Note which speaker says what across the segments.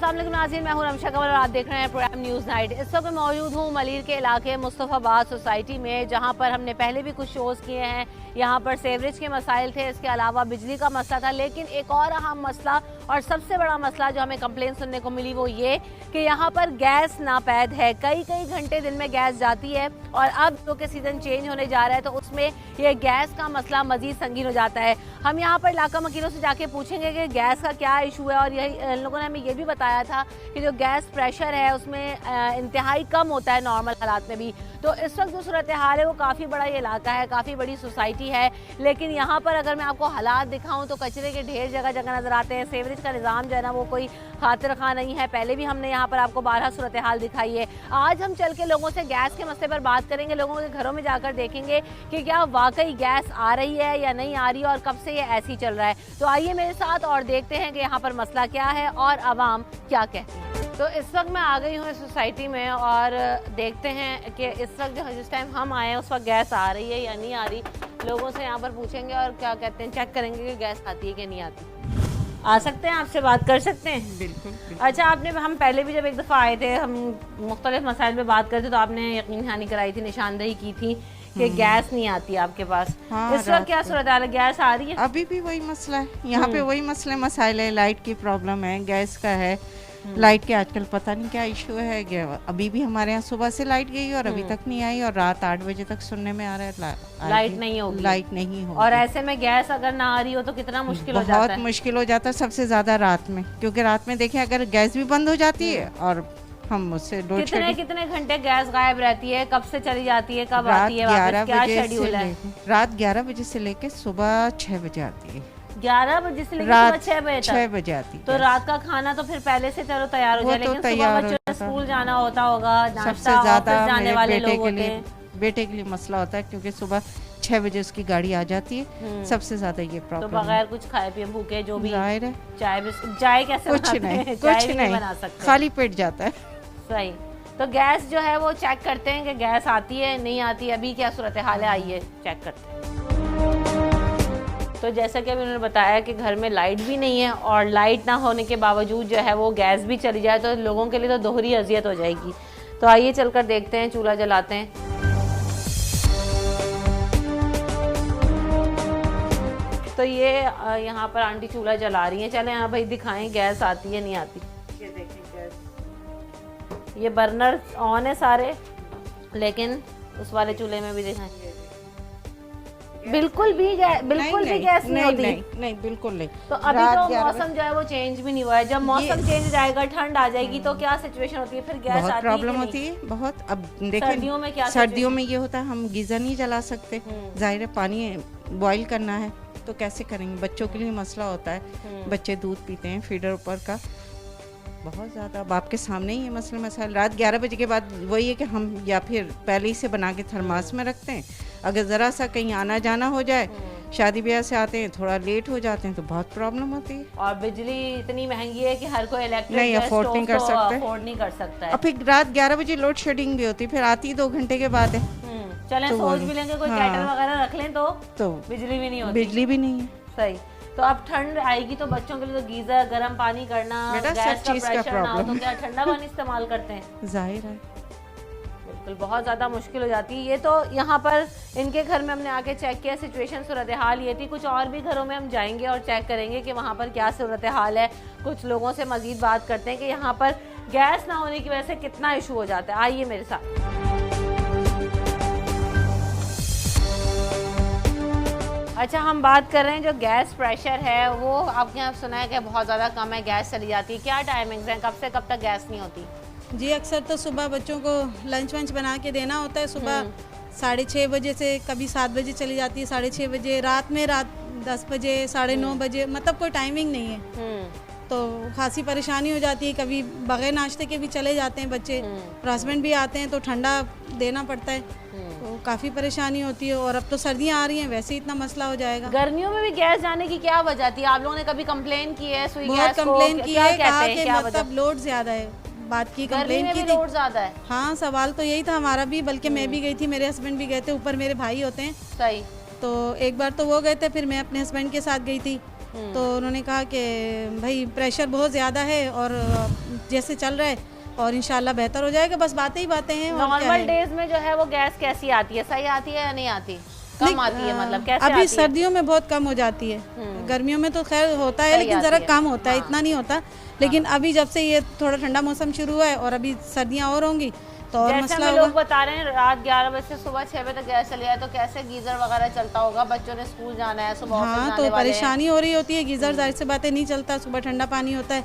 Speaker 1: अस्सलाम वालेकुम नाज़रीन, मैं हूं रमशा कंवल और आप देख रहे हैं प्रोग्राम न्यूज़ नाइट। इस वक्त मैं मौजूद हूं मलीर के इलाके मुस्तफ़ाबाद सोसाइटी में, जहां पर हमने पहले भी कुछ शोज़ किए हैं। यहां पर सेवरेज के मसाइल थे, इसके अलावा बिजली का मसला था, लेकिन एक और अहम मसला और सबसे बड़ा मसला जो हमें कंप्लेंट सुनने को मिली वो ये कि यहाँ पर गैस नापैद है। कई घंटे दिन में गैस जाती है और अब जो कि सीज़न चेंज होने जा रहा है तो उसमें ये गैस का मसला मज़ीद संगीन हो जाता है। हम यहाँ पर इलाका मकीनों से जाके पूछेंगे कि गैस का क्या इशू है, और यही इन लोगों ने हमें ये भी बताया था कि जो गैस प्रेशर है उसमें इंतहाई कम होता है नॉर्मल हालात में भी। तो इस वक्त जो सूरत हाल है वो काफ़ी बड़ा ये इलाका है, काफ़ी बड़ी सोसाइटी है, लेकिन यहाँ पर अगर मैं आपको हालात दिखाऊं तो कचरे के ढेर जगह जगह नज़र आते हैं। सेवरेज का निज़ाम जो है ना वो कोई खातिर खा नहीं है। पहले भी हमने यहाँ पर आपको 12 सूरत हाल दिखाई है। आज हम चल के लोगों से गैस के मसले पर बात करेंगे, लोगों के घरों में जाकर देखेंगे कि क्या वाकई गैस आ रही है या नहीं आ रही है और कब से ये ऐसी चल रहा है। तो आइए मेरे साथ और देखते हैं कि यहाँ पर मसला क्या है और आवाम क्या कहती है। तो इस वक्त मैं आ गई हूँ इस सोसाइटी में और देखते हैं कि इस वक्त जो जिस टाइम हम आए हैं उस वक्त गैस आ रही है या नहीं आ रही। लोगों से यहाँ पर पूछेंगे और क्या कहते हैं, चेक करेंगे कि गैस आती है कि नहीं आती। आ सकते हैं, आपसे बात कर सकते हैं?
Speaker 2: बिल्कुल।
Speaker 1: अच्छा, हम पहले भी जब एक दफ़ा आए थे, हम मुख्तलिफ मसाइल पे बात करते तो आपने यकीन दहानी कराई थी, निशानदही की थी कि गैस नहीं आती आपके पास।
Speaker 2: हाँ,
Speaker 1: इस वक्त क्या सूरत हाल है, गैस आ रही है?
Speaker 2: अभी भी वही मसला है यहाँ पे, वही मसाइल है। लाइट की प्रॉब्लम है, गैस का है। लाइट के आजकल पता नहीं क्या इशू है। अभी भी हमारे यहाँ सुबह से लाइट गई और अभी तक नहीं आई, और रात 8 बजे तक सुनने में आ रहा है
Speaker 1: लाइट नहीं होगी।
Speaker 2: लाइट नहीं होगी।
Speaker 1: और ऐसे में गैस अगर ना आ रही हो तो कितना मुश्किल हो जाता है।
Speaker 2: बहुत मुश्किल हो जाता है, सबसे ज्यादा रात में, क्योंकि रात में देखें अगर गैस भी बंद हो जाती है और हम उससे
Speaker 1: कितने घंटे गैस गायब रहती है, कब से चली जाती है, कब आती है,
Speaker 2: 11
Speaker 1: क्या
Speaker 2: बजे
Speaker 1: शेड्यूल है?
Speaker 2: रात 11 बजे से लेके सुबह 6 बजे आती है।
Speaker 1: 11 बजे से लेकर सुबह 6 बजे तक?
Speaker 2: 6 बजे आती है।
Speaker 1: तो रात का खाना तो फिर पहले से चलो तैयार हो जाए, लेकिन सुबह बच्चों को स्कूल जाना होता होगा, नाश्ता, ऑफिस जाने वाले लोग होते हैं।
Speaker 2: बेटे के लिए मसला होता है, क्योंकि सुबह 6 बजे उसकी गाड़ी आ जाती है। सबसे ज्यादा ये प्रॉब्लम।
Speaker 1: तो बगैर कुछ खाए पिए भूखे जो भी
Speaker 2: जाहिर है,
Speaker 1: चाय कैसे
Speaker 2: कुछ नहीं
Speaker 1: बना सकते,
Speaker 2: खाली पेट जाता है।
Speaker 1: सही। तो गैस जो है वो चेक करते हैं कि गैस आती है नहीं आती। अभी क्या सूरत हाल है, आइए चेक करते हैं। तो जैसा कि अभी उन्होंने बताया कि घर में लाइट भी नहीं है, और लाइट ना होने के बावजूद जो है वो गैस भी चली जाए तो लोगों के लिए तो दोहरी अजियत हो जाएगी। तो आइए चलकर देखते हैं, चूल्हा जलाते हैं। तो ये यहाँ पर आंटी चूल्हा जला रही हैं। चलें यहाँ भाई दिखाएं गैस आती है नहीं आती। ये देखें गैस, ये बर्नर ऑन है सारे, लेकिन उस वाले चूल्हे में भी दिखाएं, बिल्कुल भी गैस नहीं होती।
Speaker 2: नहीं बिल्कुल नहीं।
Speaker 1: तो अभी तो मौसम जो है वो चेंज भी नहीं हुआ है। जब मौसम चेंज हो जाएगा, ठंड आ जाएगी, तो क्या सिचुएशन होती है फिर? गैस आती है,
Speaker 2: प्रॉब्लम होती है बहुत। अब देखिए
Speaker 1: सर्दियों में क्या,
Speaker 2: सर्दियों में ये होता है हम गीजर नहीं जला सकते, जाहिर है पानी बॉईल करना है तो कैसे करेंगे। बच्चों के लिए मसला होता है, बच्चे दूध पीते हैं फीडर ऊपर का, बहुत ज़्यादा। अब आपके सामने ही ये मसाइल। रात 11 बजे के बाद वही है कि हम या फिर पहले ही से बना के थर्मास में रखते हैं। अगर ज़रा सा कहीं आना जाना हो जाए, शादी ब्याह से आते हैं थोड़ा लेट हो जाते हैं तो बहुत प्रॉब्लम होती है।
Speaker 1: और बिजली इतनी महंगी है कि हर कोई इलेक्ट्रिक
Speaker 2: नहीं अफोर्ड नहीं कर
Speaker 1: सकता है।
Speaker 2: और फिर रात 11 बजे लोड शेडिंग भी होती है, फिर आती 2 घंटे के बाद है।
Speaker 1: चलें तो सोच भी लेंगे कोई केटल वगैरह रख लें तो बिजली भी नहीं होती।
Speaker 2: बिजली भी नहीं है।
Speaker 1: सही। तो अब ठंड आएगी तो बच्चों के लिए तो गीजर, गर्म पानी करना, गैस का प्रेशर ना हो तो क्या ठंडा पानी इस्तेमाल करते हैं?
Speaker 2: जाहिर है,
Speaker 1: बिल्कुल बहुत ज़्यादा मुश्किल हो जाती है। ये तो यहाँ पर इनके घर में हमने आके चेक किया, सिचुएशन सूरत हाल ये थी। कुछ और भी घरों में हम जाएंगे और चेक करेंगे कि वहाँ पर क्या सूरत हाल है। कुछ लोगों से मज़ीद बात करते हैं कि यहाँ पर गैस ना होने की वजह से कितना इशू हो जाता है। आइए मेरे साथ। अच्छा, हम बात कर रहे हैं जो गैस प्रेशर है वो आपके यहाँ सुना है कि बहुत ज़्यादा कम है, गैस चली जाती है। क्या टाइमिंग्स हैं, कब से कब तक गैस नहीं होती?
Speaker 3: जी अक्सर तो सुबह बच्चों को लंच वंच बना के देना होता है। सुबह 6:30 बजे से कभी 7 बजे चली जाती है, 6:30 बजे। रात 10 बजे, 9:30 बजे, मतलब कोई टाइमिंग नहीं है। तो खासी परेशानी हो जाती है। कभी बगैर नाश्ते के भी चले जाते हैं बच्चे, और हस्बैंड भी आते हैं तो ठंडा देना पड़ता है, तो काफ़ी परेशानी होती है। और अब तो सर्दियाँ आ रही हैं, वैसे ही इतना मसला हो जाएगा।
Speaker 1: गर्मियों में भी गैस जाने की क्या वजह थी? आप लोगों ने कभी कंप्लेन की है?
Speaker 3: बहुत कंप्लेन की है, कहा कि मतलब लोड ज़्यादा है। बात की, कंप्लेन की थी।
Speaker 1: लोड ज़्यादा है?
Speaker 3: हाँ, सवाल तो यही था हमारा भी, बल्कि मैं भी गई थी, मेरे हस्बैंड भी गए थे, ऊपर मेरे भाई होते हैं।
Speaker 1: सही।
Speaker 3: तो एक बार तो वो गए थे, फिर मैं अपने हस्बैंड के साथ गई थी। तो उन्होंने कहा कि भाई प्रेशर बहुत ज़्यादा है और जैसे चल रहा है और इंशाल्लाह बेहतर हो जाएगा, बस बातें ही बातें हैं। और क्या
Speaker 1: नॉर्मल
Speaker 3: है।
Speaker 1: डेज में जो है वो गैस कैसी आती है, सही आती है या नहीं आती? कम आती है मतलब कैसे
Speaker 3: अभी
Speaker 1: आती है?
Speaker 3: सर्दियों में बहुत कम हो जाती है, गर्मियों में तो खैर होता है
Speaker 1: सही
Speaker 3: लेकिन
Speaker 1: आती
Speaker 3: ज़रा
Speaker 1: है।
Speaker 3: कम होता है, इतना नहीं होता। लेकिन अभी जब से ये थोड़ा ठंडा मौसम शुरू हुआ है और अभी सर्दियाँ और होंगी तो और
Speaker 1: जैसे
Speaker 3: मसला
Speaker 1: हमें
Speaker 3: होगा।
Speaker 1: लोग बता रहे हैं रात 11 बजे से सुबह 6 बजे तक गैस चली जाए तो कैसे गीजर वगैरह चलता होगा, बच्चों ने स्कूल जाना है, सुबह ऑफिस
Speaker 3: हाँ
Speaker 1: जाने
Speaker 3: तो
Speaker 1: वाले हैं।
Speaker 3: परेशानी हो रही होती है, गीज़र जाहिर सी बातें नहीं चलता, सुबह ठंडा पानी होता है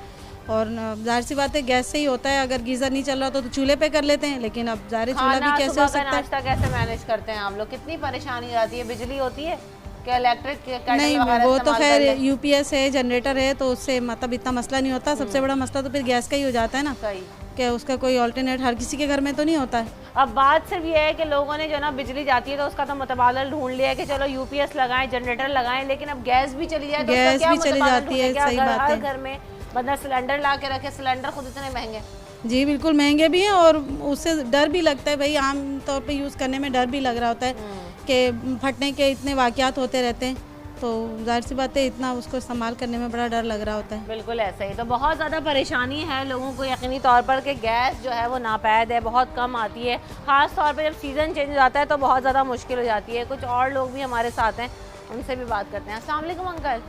Speaker 3: और जाहिर सी बात है गैस से ही होता है। अगर गीज़र नहीं चल रहा तो चूल्हे पे कर लेते हैं, लेकिन अब ज़ाहिर चूल्हा
Speaker 1: खाना
Speaker 3: भी कैसे
Speaker 1: सुबह
Speaker 3: हो
Speaker 1: का
Speaker 3: सकता है।
Speaker 1: नाश्ता कैसे मैनेज करते हैं आप लोग? कितनी परेशानी आती है? बिजली होती है क्या? इलेक्ट्रिक केटल
Speaker 3: नहीं
Speaker 1: वगैरह
Speaker 3: वो तो
Speaker 1: इस्तेमाल
Speaker 3: खैर
Speaker 1: कर लें?
Speaker 3: यूपीएस है, जनरेटर है, तो उससे मतलब इतना मसला नहीं होता। सबसे बड़ा मसला तो फिर गैस का ही हो जाता है ना,
Speaker 1: सही।
Speaker 3: कि उसका कोई ऑल्टरनेट हर किसी के घर में तो नहीं होता है।
Speaker 1: अब बात सिर्फ ये है कि लोगों ने जो ना बिजली जाती है तो उसका तो मुतबादल ढूंढ लिया है कि चलो यूपीएस लगाएं, जनरेटर लगाएं, लेकिन अब गैस भी चली जाए तो उसका
Speaker 3: गैस
Speaker 1: क्या
Speaker 3: भी चली
Speaker 1: मुतबादल
Speaker 3: जाती है,
Speaker 1: ढूंढें? क्या
Speaker 3: सही
Speaker 1: अगर
Speaker 3: बात
Speaker 1: हर
Speaker 3: है।
Speaker 1: घर में बंदा सिलेंडर ला के रखे, सिलेंडर खुद इतने महंगे।
Speaker 3: जी बिल्कुल महंगे भी हैं और उससे डर भी लगता है भाई, आम तौर पे यूज़ करने में डर भी लग रहा होता है कि फटने के इतने वाक़यात होते रहते हैं, तो जाहिर सी बात है इतना उसको इस्तेमाल करने में बड़ा डर लग रहा होता है।
Speaker 1: बिल्कुल ऐसा ही। तो बहुत ज़्यादा परेशानी है लोगों को यकीनी तौर पर कि गैस जो है वो नापैद है, बहुत कम आती है। ख़ास तौर पे जब सीज़न चेंज हो जाता है तो बहुत ज़्यादा मुश्किल हो जाती है। कुछ और लोग भी हमारे साथ हैं, उनसे भी बात करते हैं। अस्सलाम वालेकुम अंकल।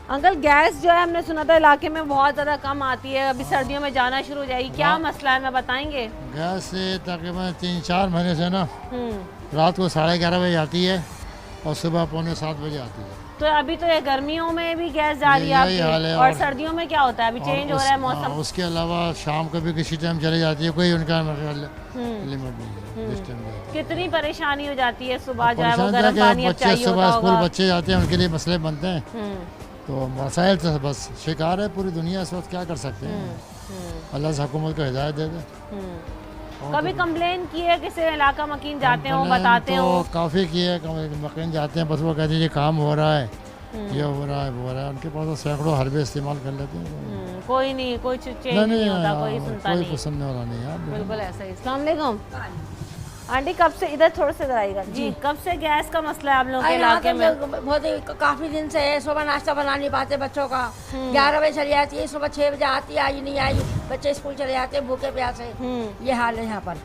Speaker 1: अंकल गैस जो है हमने सुना था इलाके में बहुत ज़्यादा कम आती है, अभी सर्दियों में जाना शुरू हो जाएगी, क्या मसला है मैं बताएंगे?
Speaker 4: गैस से तकरीबन 3-4 महीने से ना रात को 11:30 बजे आती है और सुबह 6:45 बजे आती है।
Speaker 1: तो अभी तो ये गर्मियों में भी गैस जा रही है
Speaker 4: यही हाल
Speaker 1: आपकी,
Speaker 4: है।
Speaker 1: और
Speaker 4: और
Speaker 1: सर्दियों में क्या होता है? अभी चेंज हो रहा है मौसम।
Speaker 4: उसके अलावा शाम को भी किसी टाइम चली जाती है, कोई उनका लिमिट नहीं है जिस टाइम भी।
Speaker 1: कितनी परेशानी हो जाती है सुबह जो है वो
Speaker 4: परेशान था
Speaker 1: गर्म
Speaker 4: कि
Speaker 1: पानी अब
Speaker 4: बच्चे
Speaker 1: चाहिए
Speaker 4: सुबह
Speaker 1: होता
Speaker 4: स्कूल
Speaker 1: होगा।
Speaker 4: बच्चे जाते हैं, उनके लिए मसले बनते हैं, तो मसाइल तो बस शिकार है पूरी दुनिया इस वक्त, क्या कर सकते हैं। अल्लाह से हुकूमत को हिदायत दे दे।
Speaker 1: कभी कंप्लेन की है किसी इलाका मकीन जाते हो
Speaker 4: कंप्लेन
Speaker 1: बताते
Speaker 4: तो
Speaker 1: हो?
Speaker 4: काफ़ी किए, मकीन जाते हैं, बस वो कहते हैं ये काम हो रहा है, ये हो रहा है, वो हो रहा है। उनके पास तो सैकड़ों हरबे इस्तेमाल कर लेते हैं।
Speaker 1: कोई नहीं, कोई चेंज नहीं होता, कोई सुनता
Speaker 4: कोई
Speaker 1: नहीं।
Speaker 4: कुछ सुनने वाला नहीं है।
Speaker 1: बिल्कुल ऐसा ही। अस्सलाम वालेकुम आंटी, कब से इधर थोड़ा सा इधर आइएगा जी, कब से गैस का मसला है आप लोगों के इलाके में?
Speaker 5: बहुत ही काफी दिन से है। सुबह नाश्ता बना नहीं पाते बच्चों का, 11 बजे चली जाती है, सुबह 6 बजे आती है, आज नहीं आई, बच्चे स्कूल चले जाते हैं भूखे प्यासे। ये हाल है यहाँ पर।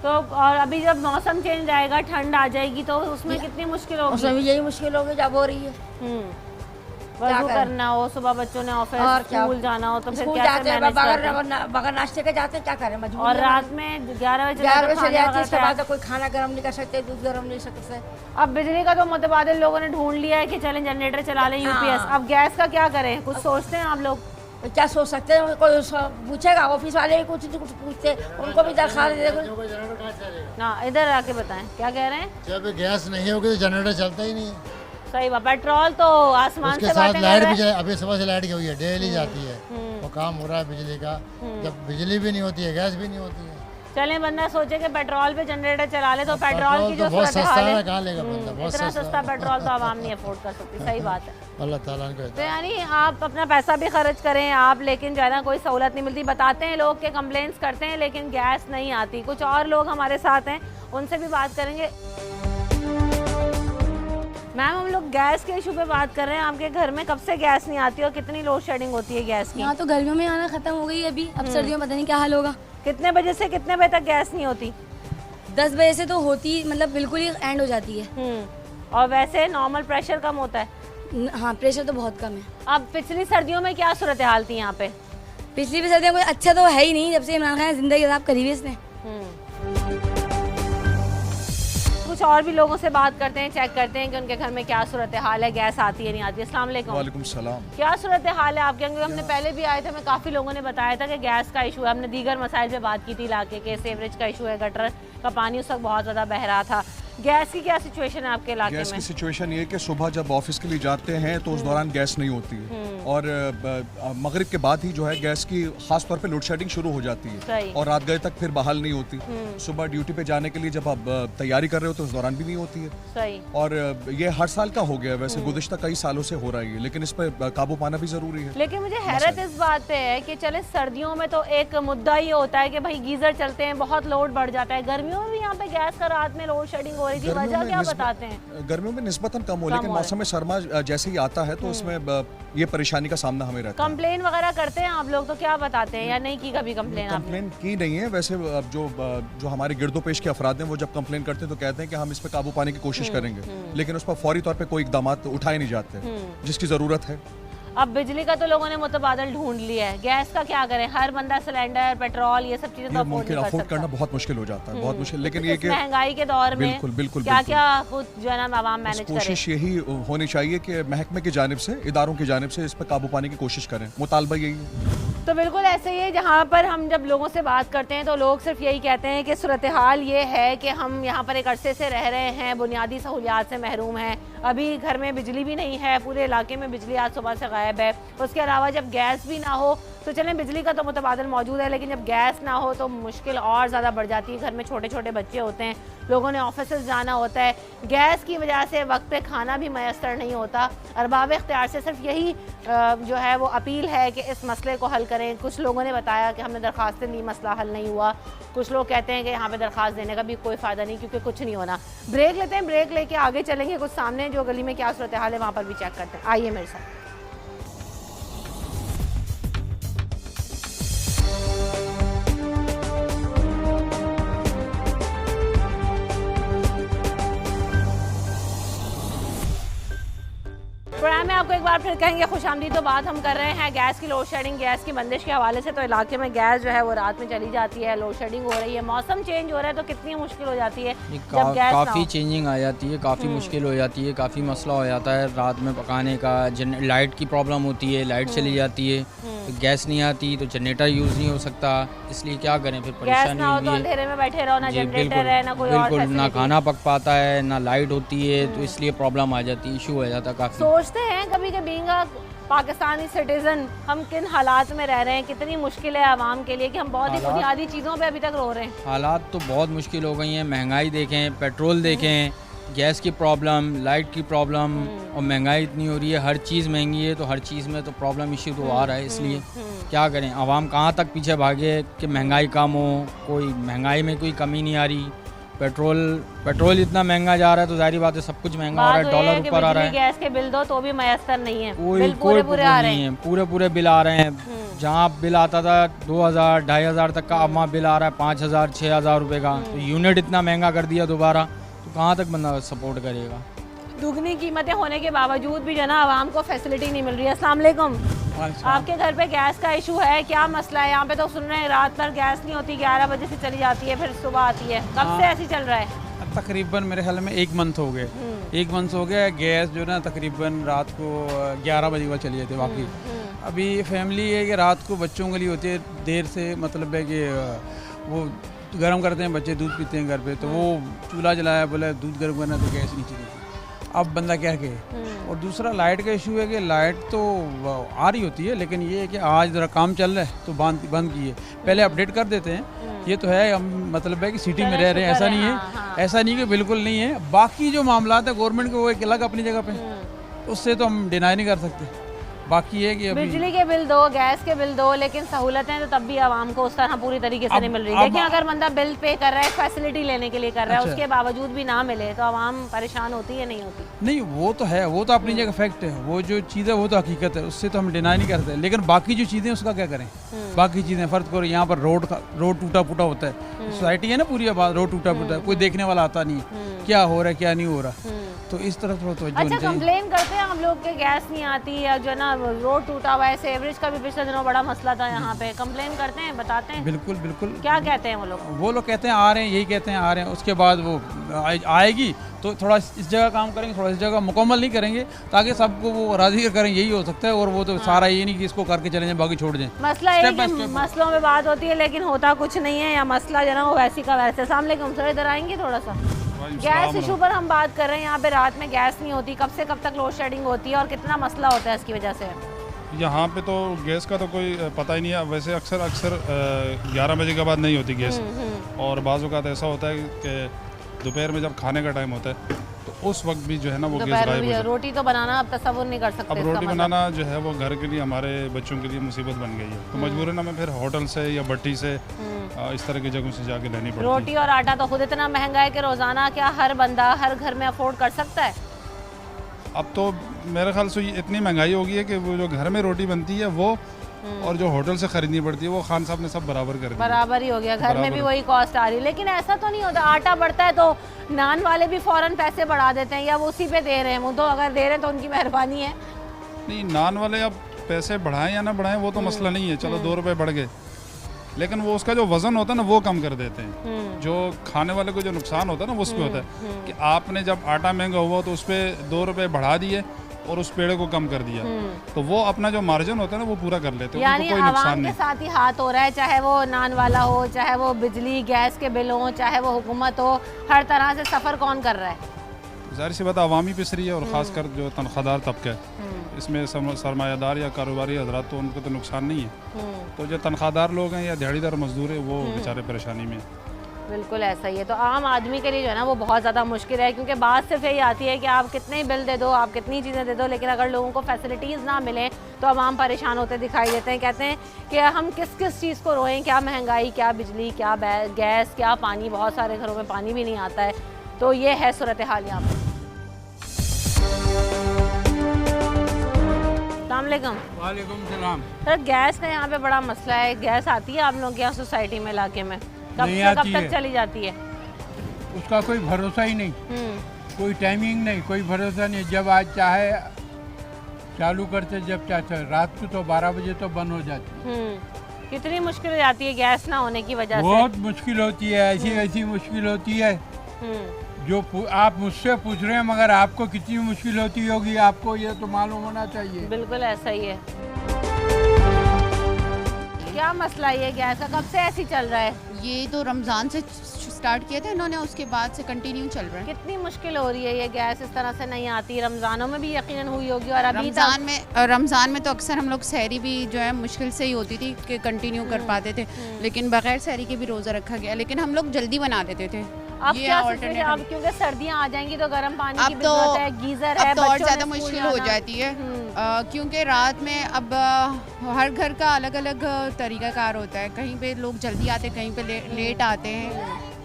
Speaker 1: तो और अभी जब मौसम चेंज आएगा, ठंड आ जाएगी, तो उसमें कितनी मुश्किल होगी?
Speaker 5: उसमें भी यही मुश्किल होगी जब हो रही है।
Speaker 1: वजू करना हो, सुबह बच्चों ने ऑफिस
Speaker 5: और क्या?
Speaker 1: स्कूल जाना हो तो फिर
Speaker 5: स्कूल
Speaker 1: कैसे
Speaker 5: जाते हैं
Speaker 1: मैनेज करते हैं?
Speaker 5: बगैर नाश्ते के जाते हैं, क्या करें मजबूर।
Speaker 1: और रात में 11 बजे
Speaker 5: 11 बजे
Speaker 1: खाना
Speaker 5: चली जाती है,
Speaker 1: वगैरह
Speaker 5: उसके
Speaker 1: खाया?
Speaker 5: बाद कोई खाना गर्म नहीं कर सकते, दूध गर्म नहीं कर सकते।
Speaker 1: अब बिजली का तो मुतबादिल लोगों ने ढूंढ लिया है कि चलें जनरेटर चला लें, यूपीएस। अब गैस का क्या करें? कुछ सोचते हैं आप लोग?
Speaker 5: तो क्या सोच सकते हैं? कोई पूछेगा, ऑफिस वाले कुछ पूछते, उनको भी दरखास्त दे दे।
Speaker 1: ना इधर आके बताएं क्या कह रहे हैं।
Speaker 4: जब गैस नहीं होगी तो जनरेटर चलता ही नहीं है।
Speaker 1: सही बात, पेट्रोल तो आसमान
Speaker 4: उसके
Speaker 1: से
Speaker 4: साथ
Speaker 1: बातें कर
Speaker 4: लाइट
Speaker 1: रहे
Speaker 4: भी
Speaker 1: हैं।
Speaker 4: जाए, अभी सुबह से लाइट गई है, डेली जाती है, वो काम हो रहा है बिजली का। जब बिजली भी नहीं होती है, गैस भी नहीं होती है।
Speaker 1: चलें बंदा सोचे कि पेट्रोल पे जनरेटर चला ले, तो पेट्रोल की जो
Speaker 4: तो बहुत
Speaker 1: सूरत
Speaker 4: सस्ता
Speaker 1: हाल
Speaker 4: है,
Speaker 1: है,
Speaker 4: कहाँ लेगा बंदा, बहुत
Speaker 1: इतना
Speaker 4: सस्ता
Speaker 1: सस्ता पेट्रोल तो आवाम नहीं अफोर्ड कर सकती। सही बात है।
Speaker 4: अल्लाह ताला को
Speaker 1: तो यानी आप अपना पैसा भी खर्च करें आप, लेकिन जो है ना कोई सहूलत नहीं मिलती। बताते हैं लोग के कंप्लेंट्स करते हैं लेकिन गैस नहीं आती। कुछ और लोग हमारे साथ हैं, उनसे भी बात करेंगे। मैम हम लोग गैस के इशू पे बात कर रहे हैं। आपके घर में कब से गैस नहीं आती और कितनी लोड शेडिंग होती है गैस की?
Speaker 6: यहाँ तो गर्मियों में आना खत्म हो गई है अभी, अब सर्दियों में पता नहीं क्या हाल होगा।
Speaker 1: कितने बजे से कितने बजे तक गैस नहीं होती?
Speaker 6: 10 बजे से तो होती, मतलब बिल्कुल ही एंड हो जाती है।
Speaker 1: और वैसे नॉर्मल प्रेशर कम होता है?
Speaker 6: हाँ प्रेशर तो बहुत कम है।
Speaker 1: अब पिछली सर्दियों में क्या सूरत हाल थी यहाँ पे?
Speaker 6: पिछली भी सर्दियों में अच्छा तो है ही नहीं, जब से इमरान खान जिंदगी खराब करी हुई इसने।
Speaker 1: कुछ और भी लोगों से बात करते हैं, चेक करते हैं कि उनके घर में क्या सूरत हाल है, गैस आती है नहीं आती है। अस्सलाम वालेकुम।
Speaker 7: वालेकुम सलाम।
Speaker 1: क्या सूरत हाल है आपके? क्योंकि हमने पहले भी आए थे, हमें काफ़ी लोगों ने बताया था कि गैस का इशू है। हमने दीगर मसाइल पे बात की थी इलाके के, सीवरेज का इशू है, गटर का पानी उस वक्त बहुत ज़्यादा बह रहा था। गैस की क्या सिचुएशन है आपके इलाके
Speaker 7: गैस
Speaker 1: में?
Speaker 7: की सिचुएशन ये है कि सुबह जब ऑफिस के लिए जाते हैं तो उस दौरान गैस नहीं होती है, और मगरिब के बाद ही जो है गैस की खास तौर पे लोड शेडिंग शुरू हो जाती
Speaker 1: सही।
Speaker 7: है और रात गए तक फिर बहाल नहीं होती। सुबह ड्यूटी पे जाने के लिए जब आप तैयारी कर रहे हो तो उस दौरान भी नहीं होती है।
Speaker 1: सही।
Speaker 7: और ये हर साल का हो गया है, वैसे गुज़िश्ता कई सालों से हो रही है, लेकिन इस पर काबू पाना भी ज़रूरी है।
Speaker 1: लेकिन मुझे हैरत इस बात पे है कि चले सर्दियों में तो एक मुद्दा ये होता है कि भाई गीजर चलते हैं, बहुत लोड बढ़ जाता है। गर्मियों में भी यहाँ पे गैस का रात में लोड शेडिंग हो रही थी, वजह क्या बताते हैं?
Speaker 7: गर्मियों में निस्बतन कम हो, लेकिन मौसम में सरमा जैसे ही आता है तो उसमें ये परेशानी का सामना हमें रहता है।
Speaker 1: कंप्लेन वगैरह करते हैं आप लोग तो क्या बताते हैं, या नहीं की कभी कंप्लेन?
Speaker 7: कंप्लेन की नहीं है वैसे। जो हमारे गिरदोपेश के अफराद हैं वो जब कंप्लेन करते हैं तो कहते हैं कि हम इस पे काबू पाने की कोशिश करेंगे, लेकिन उस पर फौरी तौर पे कोई इकदाम उठाए नहीं जाते जिसकी ज़रूरत है।
Speaker 1: अब बिजली का तो लोगों ने मुतबादल ढूंढ लिया है, गैस का क्या करें? हर बंदा सिलेंडर, पेट्रोल, ये सब चीजें तो
Speaker 7: अफोर्ड करना बहुत मुश्किल हो जाता है, बहुत मुश्किल। लेकिन ये कि
Speaker 1: महंगाई के दौर में
Speaker 7: बिल्कुल
Speaker 1: क्या क्या खुद जो है ना आवाम मैनेज करे।
Speaker 7: कोशिश यही होनी चाहिए कि महकमे की जानिब से, इदारों की जानिब से इस पर काबू पाने की कोशिश करें। मुतालबा यही है।
Speaker 1: तो बिल्कुल ऐसे ही है, जहाँ पर हम जब लोगों से बात करते हैं तो लोग सिर्फ यही कहते हैं कि सूरत हाल ये है कि हम यहाँ पर एक अरसे से रह रहे हैं, बुनियादी सहूलियात से महरूम हैं, अभी घर में बिजली भी नहीं है, पूरे इलाके में बिजली आज सुबह से गायब है। उसके अलावा जब गैस भी ना हो तो चलें बिजली का तो मुतबादल मौजूद है, लेकिन जब गैस ना हो तो मुश्किल और ज़्यादा बढ़ जाती है। घर में छोटे छोटे बच्चे होते हैं, लोगों ने ऑफिस जाना होता है, गैस की वजह से वक्त पे खाना भी मैसर नहीं होता। अरबाब इख्तियार से सिर्फ यही जो है वो अपील है कि इस मसले को हल करें। कुछ लोगों ने बताया कि हमने दरख्वास्तें दी, मसला हल नहीं हुआ। कुछ लोग कहते हैं कि यहाँ पे दरख्वास्त देने का भी कोई फ़ायदा नहीं क्योंकि कुछ नहीं होना। ब्रेक लेते हैं, ब्रेक लेके आगे चलेंगे, कुछ सामने जो गली में क्या सूरत हाल है वहाँ पर भी चेक करते हैं। आइए मेरे साथ। प्रोग्राम में आपको एक बार फिर कहेंगे खुशामदीद। तो बात हम कर रहे हैं गैस की लोड शेडिंग, गैस की बंदिश के हवाले से। तो इलाके में गैस जो है वो रात में चली जाती है, लोड शेडिंग हो रही है, मौसम चेंज हो रहा है तो कितनी मुश्किल हो जाती है जब गैस
Speaker 8: काफ़ी चेंजिंग आ जाती है, काफ़ी मुश्किल हो जाती है, काफ़ी मसला हो जाता है रात में पकाने का। लाइट की प्रॉब्लम होती है, लाइट चली जाती है तो गैस नहीं आती तो जनरेटर यूज़ नहीं हो सकता, इसलिए क्या करें फिर परेशानी होती है।
Speaker 1: अंधेरे में बैठे रहो, ना जनरेटर है ना कोई और
Speaker 8: बिल्कुल, ना खाना पक पाता है ना लाइट होती है, तो इसलिए प्रॉब्लम आ जाती है, इशू हो जाता है काफ़ी।
Speaker 1: सोचते हैं कभी कभी पाकिस्तानी सिटीजन हम किन हालात में रह रहे हैं, कितनी मुश्किल है आवाम के लिए कि हम बहुत ही बुनियादी चीज़ों पे अभी तक रो रहे हैं।
Speaker 8: हालात तो बहुत मुश्किल हो गई हैं, महंगाई देखें, पेट्रोल देखें, गैस की प्रॉब्लम, लाइट की प्रॉब्लम, और महंगाई इतनी हो रही है, हर चीज़ महंगी है, तो हर चीज़ में तो प्रॉब्लम इशू तो आ रहा है। इसलिए क्या करें, आवाम कहाँ तक पीछे भागे कि महंगाई कम हो, कोई महंगाई में कोई कमी नहीं आ रही। पेट्रोल इतना महंगा जा रहा है तो जाहिर बात है सब कुछ महंगा हो रहा है, डॉलर ऊपर आ रहा है।
Speaker 1: गैस के बिल दो तो भी मैसर नहीं है,
Speaker 8: कोई पूरे आ रहे हैं, पूरे बिल आ रहे हैं। जहाँ बिल आता था 2000 2500 तक का, अब वहाँ बिल आ रहा है 5000 6000 रुपये का। तो यूनिट इतना महंगा कर दिया दोबारा, तो कहाँ तक बंदा सपोर्ट करेगा।
Speaker 1: दुगनी कीमतें होने के बावजूद भी जो ना आवाम को फैसिलिटी नहीं मिल रही है। अस्सलाम वालेकुम, आपके घर पे गैस का इशू है, क्या मसला है? यहाँ पे तो सुन रहे हैं रात भर गैस नहीं होती, 11 बजे से चली जाती है, फिर सुबह आती है। कब से ऐसी चल रहा है?
Speaker 9: तकरीबन मेरे ख्याल में 1 मंथ हो गए, 1 मंथ हो गया। गैस जो ना तकरीबन रात को 11 बजे बाद चली जाती है। बाकी अभी फैमिली है कि रात को बच्चों के लिए होती है देर से, मतलब है कि वो गर्म करते हैं, बच्चे दूध पीते हैं घर पे, तो वो चूल्हा जलाया, बोला दूध गर्म करना तो गैस नहीं चलेगी। अब बंदा क्या कहे। और दूसरा लाइट का इशू है कि लाइट तो आ रही होती है, लेकिन ये है कि आज ज़रा काम चल रहा है तो बंद की है, पहले अपडेट कर देते हैं। ये तो है, हम मतलब है कि सिटी में रह रहे हैं, ऐसा नहीं है, ऐसा नहीं कि बिल्कुल नहीं है। बाकी जो मामला है गवर्नमेंट के वो एक अलग अपनी जगह पे, उससे तो हम डिनाई नहीं कर सकते। बाकी है कि
Speaker 1: बिजली के बिल दो, गैस के बिल दो, लेकिन सहूलतें तो तब भी आवाम को उस तरह पूरी तरीके से नहीं मिल रही। देखिए अगर बंदा बिल पे कर रहा है, फैसिलिटी लेने के लिए कर रहा है, उसके बावजूद भी ना मिले तो आवाम परेशान होती है, नहीं होती?
Speaker 9: नहीं, वो तो है, वो तो अपनी जगह फैक्ट है, वो जो चीज़ है वो तो हकीकत है, उससे तो हम डिनाई नहीं करते। लेकिन बाकी जो चीज़ें उसका क्या करें। बाकी चीज़ें फ़र्ज करो, यहाँ पर रोड टूटा फूटा होता है, सोसाइटी है ना पूरी आबाद, रोड टूटा फूटा है, कोई देखने वाला आता नहीं क्या हो रहा है क्या नहीं हो रहा, तो इस तरफ थोड़ा तो।
Speaker 1: अच्छा, कंप्लेन करते हैं हम लोग के गैस नहीं आती या जो ना रोड टूटा हुआ है, सेवरेज का भी पिछले दिनों बड़ा मसला था यहाँ पे, कंप्लेन करते हैं, बताते हैं?
Speaker 9: बिल्कुल बिल्कुल।
Speaker 1: क्या कहते हैं वो लोग?
Speaker 9: वो लोग कहते हैं आ रहे हैं, यही कहते हैं आ रहे हैं, उसके बाद वो आएगी तो थोड़ा इस जगह काम करेंगे, थोड़ा इस जगह मुकम्मल नहीं करेंगे ताकि सबको वो राजी करें, यही हो सकता है। और वो तो सारा ये नहीं कि इसको करके चले जाएं बाकी छोड़ दें।
Speaker 1: मसला है कि मसलों में बात होती है लेकिन होता कुछ नहीं है, या मसला जो ना वो वैसी का वैसे। अस्सलाम वालेकुम सर, इधर आएंगे थोड़ा सा। गैस इशू पर हम बात कर रहे हैं, यहाँ पे रात में गैस नहीं होती, कब से कब तक लोड शेडिंग होती है और कितना मसला होता है इसकी वजह से?
Speaker 10: यहाँ पे तो गैस का तो कोई पता ही नहीं है। वैसे अक्सर 11 बजे के बाद नहीं होती गैस, और बाज़ औक़ात ऐसा होता है कि दोपहर में जब खाने का टाइम होता है तो उस वक्त भी जो है ना वो गैस गायब हो जाती है।
Speaker 1: रोटी तो बनाना अब तसव्वुर नहीं कर सकते।
Speaker 10: अब रोटी बनाना जो है वो घर के लिए, हमारे बच्चों के लिए मुसीबत बन गई है, तो मजबूरन हमें फिर होटल से या भट्टी से इस तरह की जगहों से जाके लेनी पड़ती है।
Speaker 1: रोटी और आटा तो खुद इतना महंगा है कि रोजाना क्या हर बंदा हर घर में अफोर्ड कर सकता है?
Speaker 10: अब तो मेरे ख्याल से इतनी महंगाई हो गई है कि वो जो घर में रोटी बनती है वो और जो होटल से खरीदनी पड़ती है वो खान साहब ने सब बराबर कर दिया।
Speaker 1: बराबर ही हो गया, घर में भी वही कॉस्ट आ रही है। लेकिन ऐसा तो नहीं होता, आटा बढ़ता है तो नान वाले भी फौरन पैसे बढ़ा देते हैं या वो उसी पे दे रहे हैं? वो तो अगर दे रहे हैं तो उनकी मेहरबानी है।
Speaker 10: नहीं, नान वाले अब पैसे बढ़ाएं या ना बढ़ाएं वो तो मसला नहीं है, चलो 2 रुपए बढ़ गए, लेकिन वो उसका जो वजन होता है ना वो कम कर देते हैं। जो खाने वाले को जो नुकसान होता है ना वो उस पर होता है कि आपने जब आटा महंगा हुआ तो उस पर 2 रुपए बढ़ा दिए और उस पेड़े को कम कर दिया, तो वो अपना जो मार्जिन होता है ना वो पूरा कर लेते हैं।
Speaker 1: यानी
Speaker 10: कोई नुकसान
Speaker 1: आवाम के
Speaker 10: नहीं।
Speaker 1: साथ ही हाथ हो रहा है, चाहे वो नान वाला हो, चाहे वो बिजली गैस के बिल हो, चाहे वो हुकूमत हो, हर तरह से सफ़र कौन कर रहा है?
Speaker 10: जाहिर सी बात आवामी पिस रही है और ख़ासकर जो तनख्वाहदार तबका है इसमें सरमायादार या कारोबारी हजरात तो उनको तो नुकसान नहीं है, तो जो तनख्वाहदार लोग हैं या दिहाड़ीदार मजदूर है वो बेचारे परेशानी में।
Speaker 1: बिल्कुल ऐसा ही है। तो आम आदमी के लिए जो है ना वो बहुत ज़्यादा मुश्किल है, क्योंकि बात सिर्फ यही आती है कि आप कितने बिल दे दो, आप कितनी चीज़ें दे दो, लेकिन अगर लोगों को फैसिलिटीज़ ना मिलें तो आवाम परेशान होते दिखाई देते हैं। कहते हैं कि हम किस किस चीज़ को रोएं, क्या महंगाई, क्या बिजली, क्या गैस, क्या पानी, बहुत सारे घरों में पानी भी नहीं आता है। तो ये है सूरत हाल यहाँ पर।
Speaker 11: वालेकुम सलाम।
Speaker 1: सर, गैस का यहाँ पे बड़ा मसला है। गैस आती है आप लोगों के यहाँ सोसाइटी में, इलाके में? कब से कब तक चली जाती है?
Speaker 11: उसका कोई भरोसा ही नहीं, कोई टाइमिंग नहीं, कोई भरोसा नहीं। जब आज चाहे चालू करते, जब चाहे रात को तो 12 बजे तो बंद हो जाती है।
Speaker 1: कितनी मुश्किल हो जाती है गैस ना होने की वजह से?
Speaker 11: बहुत मुश्किल होती है, ऐसी मुश्किल होती है जो आप मुझसे पूछ रहे हैं, मगर आपको कितनी मुश्किल होती होगी आपको ये तो मालूम होना चाहिए।
Speaker 1: बिल्कुल ऐसा ही है। क्या मसला ये गैस का, कब से ऐसी चल रहा है?
Speaker 12: ये तो रमज़ान से स्टार्ट किया था इन्होंने, उसके बाद से कंटिन्यू चल रहा है।
Speaker 1: कितनी मुश्किल हो रही है ये गैस इस तरह से नहीं आती? रमज़ानों में भी यकीनन हुई होगी और अभी
Speaker 12: रमज़ान में तो अक्सर हम लोग सहरी भी जो है मुश्किल से ही होती थी कि कंटिन्यू कर पाते थे, लेकिन बगैर सहरी के भी रोज़ा रखा गया, लेकिन हम लोग जल्दी बना देते थे।
Speaker 1: अब क्या सिचुएशन, अब क्योंकि सर्दियाँ आ जाएंगी तो गर्म पानी की भी जरूरत है, गीजर है,
Speaker 12: अब तो और ज़्यादा मुश्किल हो जाती है क्योंकि रात में अब हर घर का अलग अलग तरीक़ाकार होता है। कहीं पे लोग जल्दी आते, कहीं पे लेट आते हैं।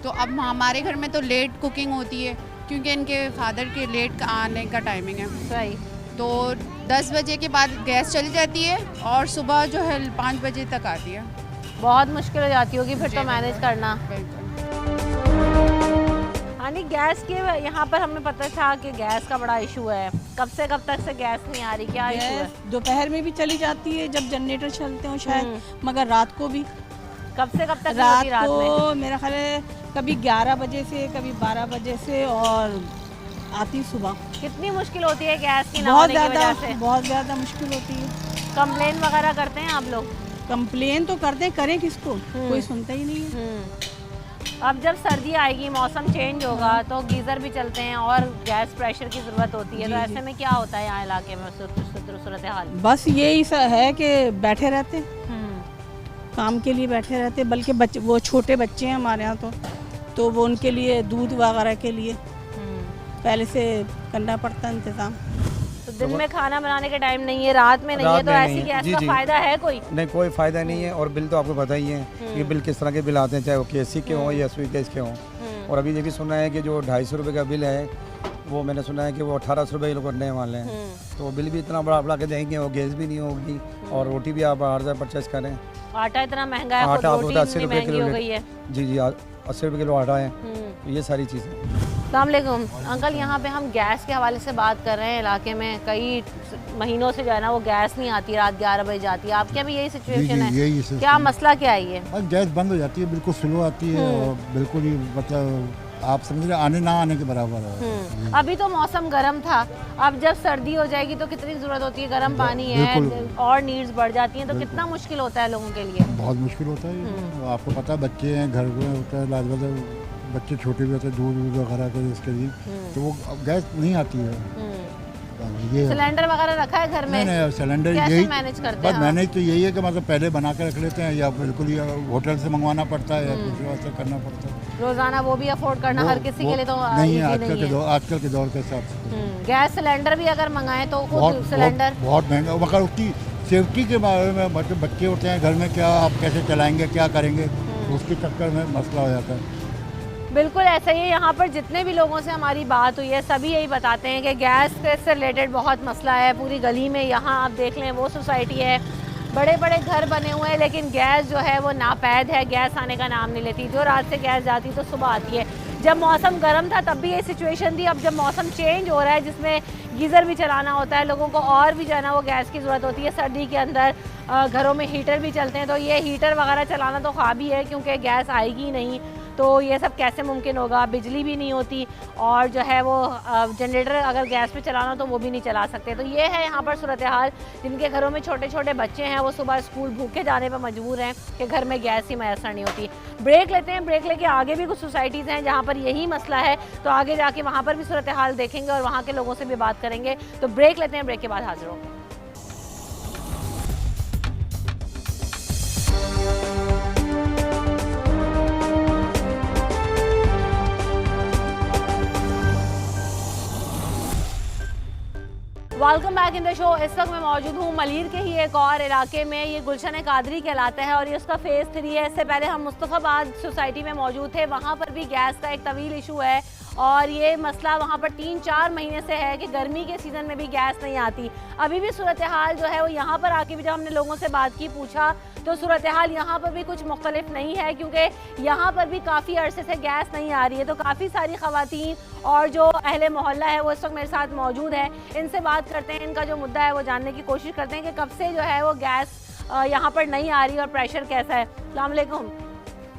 Speaker 12: तो अब हमारे घर में तो लेट कुकिंग होती है क्योंकि इनके फादर के लेट आने का टाइमिंग है।
Speaker 1: सही।
Speaker 12: तो 10 बजे के बाद गैस चली जाती है और सुबह जो है 5 बजे तक आती है।
Speaker 1: बहुत मुश्किल हो जाती होगी फिर तो मैनेज करना। यानी गैस के यहाँ पर हमें पता था कि गैस का बड़ा इशू है। कब से कब तक से गैस नहीं आ रही, क्या इशू है?
Speaker 13: दोपहर में भी चली जाती है जब जनरेटर चलते हो शायद, मगर रात को भी।
Speaker 1: कब से कब तक?
Speaker 13: रात को मेरा ख्याल है कभी 11 बजे से, कभी 12 बजे से, और आती सुबह।
Speaker 1: कितनी मुश्किल होती है गैस की ना होने की वजह से?
Speaker 13: बहुत ज़्यादा मुश्किल होती है।
Speaker 1: कंप्लेन वगैरह करते हैं आप लोग?
Speaker 13: कंप्लेन तो करते हैं, करें किसको, कोई सुनता ही नहीं है।
Speaker 1: अब जब सर्दी आएगी, मौसम चेंज होगा तो गीज़र भी चलते हैं और गैस प्रेशर की ज़रूरत होती है, तो ऐसे में क्या होता है यहाँ इलाके में सूरत हाल?
Speaker 13: बस यही है कि बैठे रहते, काम के लिए बैठे रहते, बल्कि बच्चे, वो छोटे बच्चे हैं हमारे यहाँ तो वो उनके लिए दूध वगैरह के लिए पहले से करना पड़ता है इंतज़ाम।
Speaker 1: तो दिन में खाना बनाने का टाइम नहीं है, रात में नहीं है, तो ऐसी गैस का फ़ायदा है कोई?
Speaker 14: नहीं, कोई फ़ायदा नहीं है। और बिल तो आपको पता ही है कि बिल किस तरह के बिल आते हैं, चाहे वो KC के हों या स्वीट गैस के हों। और अभी ये भी सुना है कि जो 250 रुपये का बिल है वो मैंने सुना है कि वो 1800 रुपये लोग करने वाले हैं। तो बिल भी इतना बड़ा बढ़ा के देंगे, वो गैस भी नहीं होगी और रोटी भी आप बाहर से परचेज करें।
Speaker 1: आटा इतना महंगा है,
Speaker 14: आटा
Speaker 1: रोटी
Speaker 14: 80 रुपये किलो
Speaker 1: हो गई है।
Speaker 14: जी 80 रुपये किलो आटा है। तो ये सारी चीज़ें।
Speaker 1: अस्सलाम वालेकुम अंकल, यहाँ पे हम गैस के हवाले से बात कर रहे हैं। इलाके में कई महीनों से जो है ना वो गैस नहीं आती, रात 11 बजे जाती है। आपके यहाँ भी यही सिचुएशन है? क्या मसला क्या है ये?
Speaker 4: गैस बंद हो जाती है, बिल्कुल स्लो आती है और बिल्कुल ही मतलब आप समझ रहे आने ना आने के बराबर है।
Speaker 1: अभी तो मौसम गर्म था, अब जब सर्दी हो जाएगी तो कितनी ज़रूरत होती है, गर्म पानी है और नीड्स बढ़ जाती हैं, तो कितना मुश्किल होता है लोगों के लिए?
Speaker 4: बहुत मुश्किल होता है। आपको पता है बच्चे हैं, घर में होता है, लाजवाब बच्चे छोटे भी होते हैं, दूध वगैरह के इसके लिए, तो वो गैस नहीं आती है। ये
Speaker 1: सिलेंडर वगैरह रखा है घर में?
Speaker 4: नहीं, सिलेंडर
Speaker 1: यही मैनेज करते हैं।
Speaker 4: बस मैनेज तो यही है कि मतलब पहले बना के रख लेते हैं या बिल्कुल ही होटल से मंगवाना पड़ता है या कुछ ऐसा करना पड़ता है।
Speaker 1: रोजाना वो भी अफोर्ड करना हर किसी के लिए तो
Speaker 4: नहीं है आजकल के दौर के हिसाब से।
Speaker 1: गैस सिलेंडर भी अगर मंगाएं तो खुद सिलेंडर
Speaker 4: बहुत महंगा, मगर उसकी सेफ्टी के बारे में मतलब बच्चे होते हैं घर में, क्या आप कैसे चलाएंगे, क्या करेंगे, उसके चक्कर में मसला हो जाता है।
Speaker 1: बिल्कुल ऐसा ही है। यहाँ पर जितने भी लोगों से हमारी बात हुई है सभी यही बताते हैं कि गैस से रिलेटेड बहुत मसला है। पूरी गली में यहाँ आप देख लें वो सोसाइटी है, बड़े बड़े घर बने हुए हैं, लेकिन गैस जो है वो नापैद है, गैस आने का नाम नहीं लेती। जो रात से गैस जाती तो सुबह आती है। जब मौसम गर्म था तब भी ये सिचुएशन थी। अब जब मौसम चेंज हो रहा है जिसमें गीज़र भी चलाना होता है लोगों को, और भी जो है ना वो गैस की ज़रूरत होती है। सर्दी के अंदर घरों में हीटर भी चलते हैं, तो ये हीटर वगैरह चलाना तो ख्वाब ही है क्योंकि गैस आएगी ही नहीं, तो ये सब कैसे मुमकिन होगा। बिजली भी नहीं होती और जो है वो जनरेटर अगर गैस पे चलाना तो वो भी नहीं चला सकते। तो ये है यहाँ पर सूरत हाल। जिनके घरों में छोटे छोटे बच्चे हैं वो सुबह स्कूल भूखे जाने पर मजबूर हैं कि घर में गैस ही मैसर नहीं होती। ब्रेक लेते हैं, ब्रेक लेके आगे भी कुछ सोसाइटीज़ हैं जहाँ पर यही मसला है, तो आगे जाके वहाँ पर भी सूरत हाल देखेंगे और वहाँ के लोगों से भी बात करेंगे। तो ब्रेक लेते हैं, ब्रेक के बाद हाजिर होंगे। Welcome back in the show. इस वक्त मैं मौजूद हूँ मलीर के ही एक और इलाके में, ये गुलशन कादरी कहलाता है और ये उसका फेज़ 3 है। इससे पहले हम मुस्तफ़ाबाद सोसाइटी में मौजूद थे, वहाँ पर भी गैस का एक तवील इशू है और ये मसला वहाँ पर 3-4 महीने से है कि गर्मी के सीज़न में भी गैस नहीं आती। अभी भी सूरत हाल जो है वो यहाँ पर आके भी जब हमने लोगों से बात की, पूछा, तो सूरत हाल यहाँ पर भी कुछ मुख्तलिफ नहीं है क्योंकि यहाँ पर भी काफ़ी अरसे से गैस नहीं आ रही है। तो काफ़ी सारी ख़वातीन और जो अहले मोहल्ला है वो इस वक्त मेरे साथ मौजूद है, इनसे बात करते हैं, इनका जो मुद्दा है वो जानने की कोशिश करते हैं कि कब से जो है वो गैस यहाँ पर नहीं आ रही और प्रेशर कैसा है। अस्सलाम वालेकुम।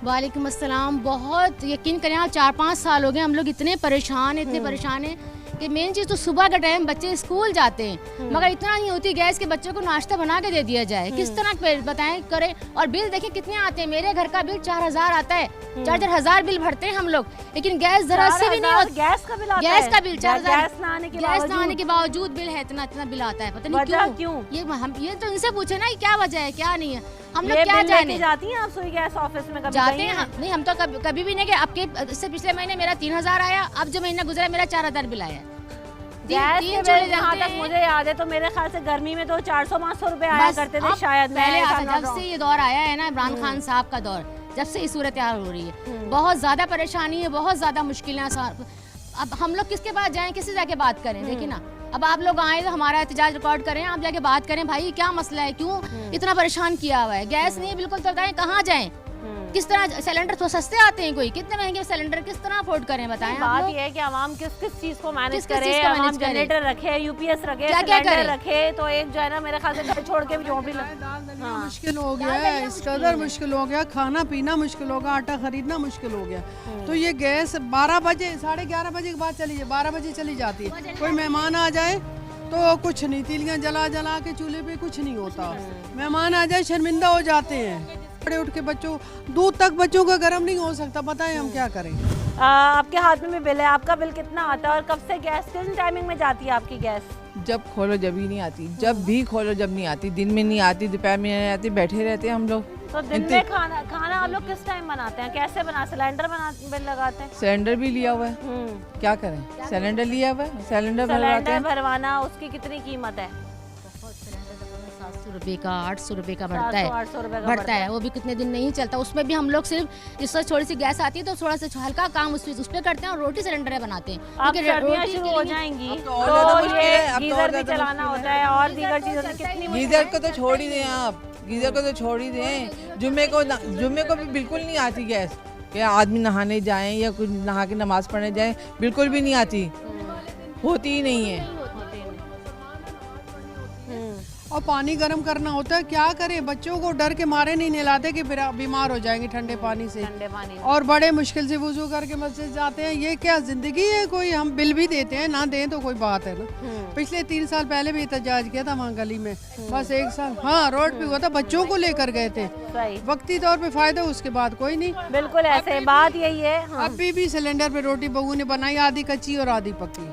Speaker 15: वालेकुम अस्सलाम। बहुत यकीन करें, 4-5 साल हो गए हम लोग इतने परेशान हैं कि मेन चीज़ तो सुबह का टाइम बच्चे स्कूल जाते हैं मगर इतना नहीं होती गैस के बच्चों को नाश्ता बना के दे दिया जाए। किस तरह बताएं करें। और बिल देखिए कितने आते हैं। मेरे घर का बिल 4000 आता है, 4-4 हज़ार बिल भरते हैं हम लोग, लेकिन गैस जरा से भी नहीं होता।
Speaker 1: गैस का बिल आता
Speaker 15: है? गैस का बिल 4000
Speaker 1: गैस ना आने के
Speaker 15: बावजूद बिल है, इतना बिल आता है। पता नहीं क्यों। ये तो इनसे पूछे ना क्या वजह है क्या नहीं है। हम लोग क्या जाने।
Speaker 1: जाती हैं आप सुई गैस ऑफिस में? कभी
Speaker 15: जाते हैं? नहीं, हम तो कभी भी नहीं गए। आपके इससे पिछले महीने मेरा 3000 आया, अब जो महीना गुजरा मेरा 4000 बिल आया।
Speaker 1: गैस के बिल जहाँ तक मुझे याद है तो मेरे ख्याल से गर्मी में तो 400-500 रुपए आया करते थे शायद।
Speaker 15: पहले जब से ये दौर आया है ना इमरान खान साहब का दौर, जब से इस सूरत हाल हो रही है, बहुत ज्यादा परेशानी है, बहुत ज्यादा मुश्किलें। अब हम लोग किसके पास जाएं, किससे जाके बात करें? देखिए ना, अब आप लोग आए तो हमारा एहतजाज रिकॉर्ड करें, आप जाके बात करें, भाई क्या मसला है, क्यों इतना परेशान किया हुआ है, गैस नहीं है बिल्कुल, तो बताएं कहाँ जाएं, किस तरह। सिलेंडर तो सस्ते आते हैं, कोई कितने महंगे सिलेंडर किस तरह अफोर्ड करें बताएं।
Speaker 1: बात ये है कि आवाम किस किस चीज को मैनेज करे। आवाम जनरेटर रखे, यूपीएस रखे, सिलेंडर रखे, तो एक जो है ना मेरे ख्याल से घर छोड़ के भी झोंपड़ी
Speaker 16: मुश्किल हो गया है, इस कदर मुश्किल हो गया, खाना पीना मुश्किल हो गया, आटा खरीदना मुश्किल हो गया। तो ये गैस 12 बजे 11:30 बजे के बाद चली जाए, 12 बजे चली जाती है। कोई मेहमान आ जाए तो कुछ नहीं, तीलियां जला जला के चूल्हे पे कुछ नहीं होता। मेहमान आ जाए शर्मिंदा हो जाते हैं। बड़े उठ के बच्चों, दूध तक बच्चों का गर्म नहीं हो सकता, बताएं हम क्या करें।
Speaker 1: आपके हाथ में भी बिल है, आपका बिल कितना आता है और कब से गैस किस टाइमिंग में जाती है आपकी गैस?
Speaker 17: जब खोलो जब ही नहीं आती, जब भी खोलो जब नहीं आती, दिन में नहीं आती, दोपहर में नहीं आती, बैठे रहते हैं हम लोग।
Speaker 1: तो दिन में खाना आप लोग किस टाइम बनाते हैं, कैसे बना? सिलेंडर बिल लगाते हैं?
Speaker 17: सिलेंडर भी लिया हुआ है, क्या करें, सिलेंडर लिया हुआ है, सिलेंडर
Speaker 1: भरवाना, उसकी कितनी कीमत है?
Speaker 15: 700 रुपये का, 800 रुपये का बढ़ता है, वो भी कितने दिन नहीं चलता। उसमें भी हम लोग सिर्फ इससे थोड़ी सी गैस आती है तो थोड़ा सा हल्का काम उस पर करते हैं और रोटी सिलेंडर बनाते हैं।
Speaker 1: अब सर्दियां शुरू हो जाएंगी तो ये गीजर भी चलाना होता है और दीगर चीजों से कितनी।
Speaker 17: गीजर को तो छोड़ ही दें आप, गीजर को तो छोड़ ही दें। जुम्मे को भी बिल्कुल नहीं आती गैस, या आदमी नहाने जाएं या कुछ नहा के नमाज पढ़ने जाएं, बिल्कुल भी नहीं आती, होती ही नहीं है।
Speaker 16: और पानी गर्म करना होता है, क्या करें, बच्चों को डर के मारे नहीं नहलाते कि बीमार हो जाएंगे ठंडे पानी से, और बड़े मुश्किल से वुजू करके मस्जिद जाते हैं। ये क्या जिंदगी है कोई? हम बिल भी देते हैं, ना दें तो कोई बात है ना। पिछले 3 साल पहले भी एहतजाज किया था वहाँ गली में, बस 1 साल हाँ रोड पे हुआ था, बच्चों को लेकर गए थे, वक्ती तौर पे फायदा, उसके बाद कोई नहीं।
Speaker 1: बिल्कुल ऐसे बात यही है।
Speaker 16: अभी भी सिलेंडर पे रोटी बहू ने बनाई, आधी कच्ची और आधी पक्की,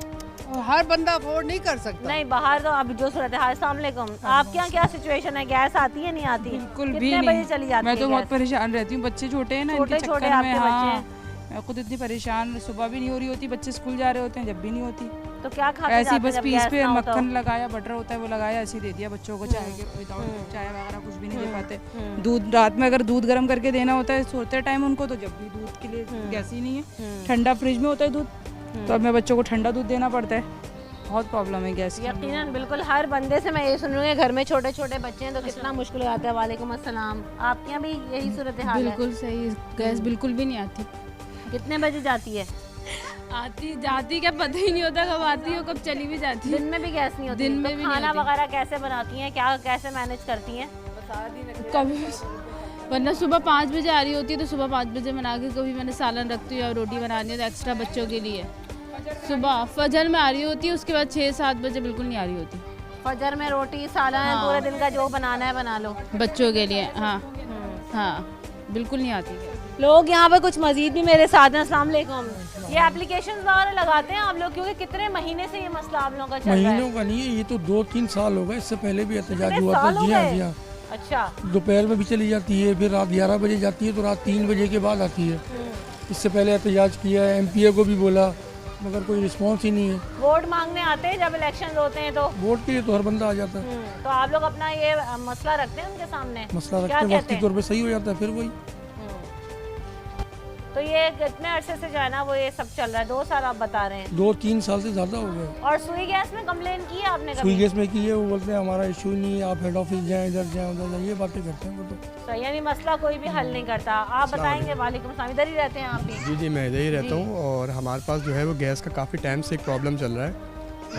Speaker 16: और हर बंदा अफोर्ड नहीं कर सकता।
Speaker 1: नहीं, बाहर तो अभी जो सूरत है। अस्सलाम वालेकुम, आपके यहाँ क्या सिचुएशन है, गैस आती है नहीं आती?
Speaker 18: बिल्कुल भी नहीं, बजे चली जाती? मैं तो बहुत परेशान रहती हूँ, बच्चे छोटे हैं ना, इनके चक्कर में। हाँ, मैं खुद इतनी परेशान, सुबह भी नहीं हो रही होती, बच्चे स्कूल जा रहे होते हैं जब भी नहीं होती।
Speaker 1: तो क्या खाते
Speaker 18: ऐसे ही
Speaker 1: जाते
Speaker 18: बस
Speaker 1: जब
Speaker 18: पीस
Speaker 1: गैस
Speaker 18: पे
Speaker 1: ना हो तो?
Speaker 18: मक्खन लगाया, बटर होता है वो लगाया, ऐसे ही दे दिया बच्चों को। चाय के विदाउट चाय वगैरह कुछ भी नहीं दे पाते। दूध रात में अगर दूध गर्म करके देना होता है सोते टाइम उनको, तो जब भी दूध के लिए गैस ही नहीं है, ठंडा फ्रिज में होता है दूध, तो अब मैं बच्चों को ठंडा दूध देना पड़ता है। बहुत प्रॉब्लम है गैस की।
Speaker 1: यकीनन बिल्कुल हर बंदे से मैं ये सुन रही हूँ, घर में छोटे छोटे बच्चे हैं तो कितना मुश्किल हो जाता है। वालेकुम अस्सलाम, आपके यहाँ भी यही सूरत हाल है?
Speaker 18: बिल्कुल सही, गैस बिल्कुल भी नहीं आती।
Speaker 1: कितने बजे जाती है?
Speaker 18: आती जाती क्या पता ही नहीं होता कब आती है कब चली भी जाती है।
Speaker 1: दिन में भी गैस नहीं होती?
Speaker 18: दिन में
Speaker 1: तो
Speaker 18: भी
Speaker 1: खाना
Speaker 18: नहीं
Speaker 1: वगैरह कैसे बनाती हैं, क्या कैसे मैनेज करती हैं?
Speaker 18: कभी वरना सुबह 5 बजे आ रही होती है तो सुबह 5 बजे बना के, कभी मैंने सालन रखती हूँ या रोटी बनानी है तो एक्स्ट्रा बच्चों के लिए। सुबह फजर में आ रही होती है, उसके बाद 6-7 बजे बिल्कुल नहीं आ रही होती।
Speaker 1: फजर में रोटी सालन,
Speaker 18: हाँ।
Speaker 1: पूरे दिन का जो बनाना है बना लो
Speaker 18: बच्चों के लिए। हाँ हाँ, बिल्कुल नहीं आती।
Speaker 1: लोग यहाँ पे कुछ मजीद भी मेरे साथ हैं। अस्सलाम वालेकुम। ये एप्लीकेशन वगैरह लगाते हैं आप लोग, क्योंकि कितने महीने से ये मसला आप लोगों का चल रहा है?
Speaker 19: महीनों का नहीं है, ये तो 2-3 साल हो गए, इससे पहले भी एहतजाज
Speaker 1: कितने
Speaker 19: हुआ था।
Speaker 1: साल हो
Speaker 19: जी हाँ
Speaker 1: गए?
Speaker 19: जी हाँ।
Speaker 1: अच्छा।
Speaker 19: दोपहर में भी चली जाती है, फिर रात 11 बजे जाती है, तो रात 3 बजे के बाद आती है। इससे पहले एहतजाज किया है, MPA को भी बोला, मगर कोई रिस्पॉन्स ही नहीं है।
Speaker 1: वोट मांगने आते हैं जब इलेक्शन होते हैं तो?
Speaker 19: वोट के लिए तो हर बंदा आ जाता है।
Speaker 1: तो आप लोग अपना ये मसला रखते हैं उनके सामने?
Speaker 19: मसला
Speaker 1: क्या
Speaker 19: रखते
Speaker 1: कहते
Speaker 19: वक्ती
Speaker 1: हैं?
Speaker 19: तौर पे सही हो जाता है फिर वही।
Speaker 1: तो ये कितने अरसे से जो है ना वो ये सब चल रहा है? 2 साल आप बता रहे हैं?
Speaker 19: 2-3 साल से ज़्यादा हो गए।
Speaker 1: और सुई गैस में कंप्लेन की है आपने कभी?
Speaker 19: सुई गैस में की है, वो बोलते हैं हमारा इशू नहीं है, आप हेड ऑफिस जाएं, इधर जाएं, उधर जाएं, ये बातें करते हैं वो तो।
Speaker 1: तो यानी मसला कोई भी हल नहीं करता। आप बताएंगे? वालेकुम सलाम। इधर ही रहते हैं आप भी?
Speaker 20: जी जी, मैं इधर ही रहता हूँ और हमारे पास जो है वो गैस का काफ़ी टाइम से एक प्रॉब्लम चल रहा है,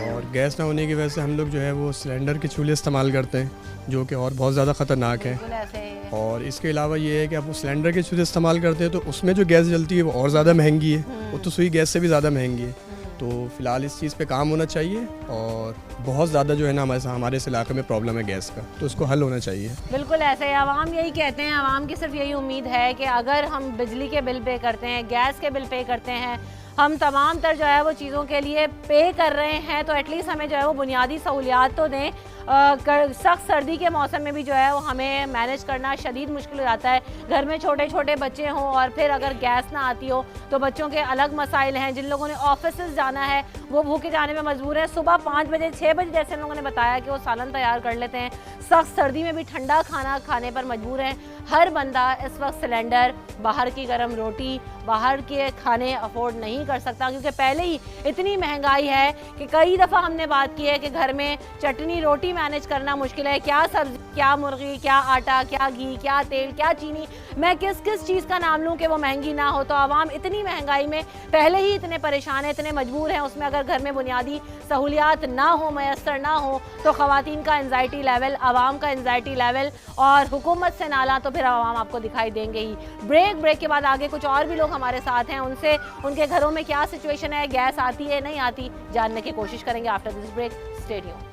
Speaker 20: और गैस ना होने की वजह से हम लोग जो है वो सिलेंडर के चूल्हे इस्तेमाल करते हैं, जो कि और बहुत ज़्यादा ख़तरनाक है। और इसके अलावा ये है कि आप वो सिलेंडर के चूल्हे इस्तेमाल करते हैं तो उसमें जो गैस जलती है वो और ज़्यादा महंगी है, वो तो सुई गैस से भी ज़्यादा महंगी है। तो फ़िलहाल इस चीज़ पे काम होना चाहिए, और बहुत ज़्यादा जो है ना हमारे इस इलाके में प्रॉब्लम है गैस का, तो उसको हल होना चाहिए।
Speaker 1: बिल्कुल ऐसे ही आवाम यही कहते हैं। आवाम की सिर्फ यही उम्मीद है कि अगर हम बिजली के बिल पे करते हैं, गैस के बिल पे करते हैं, हम तमाम तर जो है वो चीज़ों के लिए पे कर रहे हैं, तो एटलीस्ट हमें जो है वो बुनियादी सहूलियात तो दें। सख्त सर्दी के मौसम में भी जो है वो हमें मैनेज करना शदीद मुश्किल हो जाता है। घर में छोटे छोटे बच्चे हों और फिर अगर गैस ना आती हो तो बच्चों के अलग मसाइल हैं। जिन लोगों ने ऑफिस जाना है वो भूखे जाने में मजबूर है। सुबह 5 बजे 6 बजे जैसे लोगों ने बताया कि वो सालन तैयार कर लेते हैं, सख्त सर्दी में भी ठंडा खाना खाने पर मजबूर हैं। हर बंदा इस वक्त सिलेंडर, बाहर की गर्म रोटी, बाहर के खाने अफोर्ड नहीं कर सकता, क्योंकि पहले ही इतनी महंगाई है कि कई दफ़ा हमने बात की है कि घर में चटनी रोटी मैनेज करना मुश्किल है। क्या सब्जी, क्या मुर्गी, क्या आटा, क्या घी, क्या तेल, क्या चीनी, मैं किस किस चीज़ का नाम लूँ कि वो महंगी ना हो। तो आवाम इतनी महंगाई में पहले ही इतने परेशान हैं, इतने मजबूर हैं, उसमें अगर घर में बुनियादी सहूलियात ना हो, मैसर ना हो, तो ख़वातीन का एंजाइटी लेवल, आवाम का एंजाइटी लेवल और हुकूमत से नाला तो फिर आवाम आपको दिखाई देंगे ही। ब्रेक के बाद आगे कुछ और भी लोग हमारे साथ हैं, उनसे उनके घरों में क्या सिचुएशन है, गैस आती है नहीं आती, जानने की कोशिश करेंगे after this break. Stay tuned.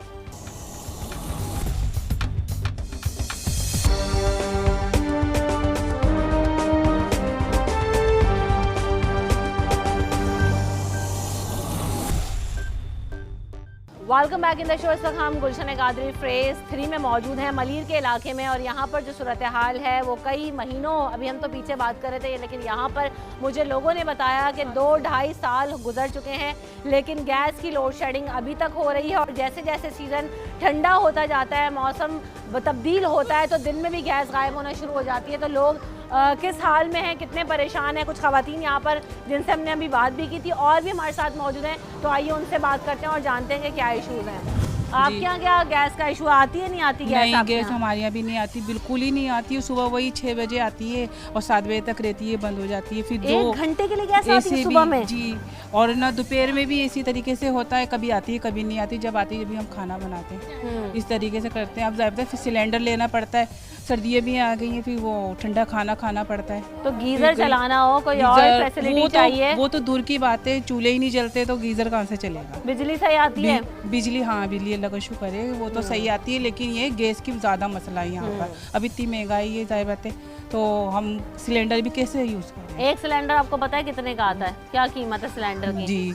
Speaker 1: Welcome back in the show. इस वक्त हम गुलशन कादरी फेज 3 में मौजूद हैं, मलीर के इलाके में, और यहाँ पर जो सूरत हाल है वो कई महीनों, अभी हम तो पीछे बात कर रहे थे, लेकिन यहाँ पर मुझे लोगों ने बताया कि 2-2.5 साल गुजर चुके हैं, लेकिन गैस की लोड शेडिंग अभी तक हो रही है। और जैसे जैसे सीज़न ठंडा होता जाता है, मौसम तब्दील होता है, तो दिन में भी गैस गायब होना शुरू हो जाती है। तो लोग किस हाल में हैं, कितने परेशान हैं, कुछ ख़वातीन यहाँ पर जिनसे हमने अभी बात भी की थी और भी हमारे साथ मौजूद हैं, तो आइए उनसे बात करते हैं और जानते हैं कि क्या इशूज़ हैं। आपके यहाँ क्या गैस का इशू आती है, नहीं आती गैस?
Speaker 18: नहीं, गैस हमारे यहाँ भी नहीं आती, बिल्कुल ही नहीं आती है। सुबह वही 6 बजे आती है और 7 बजे तक रहती है, बंद हो जाती है। फिर
Speaker 1: 1 घंटे के लिए गैस आती है सुबह में?
Speaker 18: जी, और ना दोपहर में भी इसी तरीके से होता है, कभी आती है कभी नहीं आती। जब आती है जब भी हम खाना बनाते हैं, इस तरीके से करते हैं। अब ज़्यादा फिर सिलेंडर लेना पड़ता है, सर्दियाँ भी आ गई हैं, फिर वो ठंडा खाना खाना पड़ता है।
Speaker 1: तो गीज़र चलाना हो, कोई और फैसिलिटी चाहिए?
Speaker 18: वो तो दूर की बात है, चूल्हे ही नहीं जलते तो गीज़र कहाँ से चलेगा?
Speaker 1: बिजली सही आती है?
Speaker 18: बिजली, हाँ, बिजली अल्लाह का शुक्र है, वो तो सही आती है, लेकिन ये गैस की ज़्यादा मसला है यहाँ पर। अब इतनी महंगाई है, जाहिर बात है, तो हम सिलेंडर भी कैसे यूज़ करें?
Speaker 1: एक सिलेंडर आपको पता है कितने का आता है? क्या कीमत है सिलेंडर की?
Speaker 18: जी,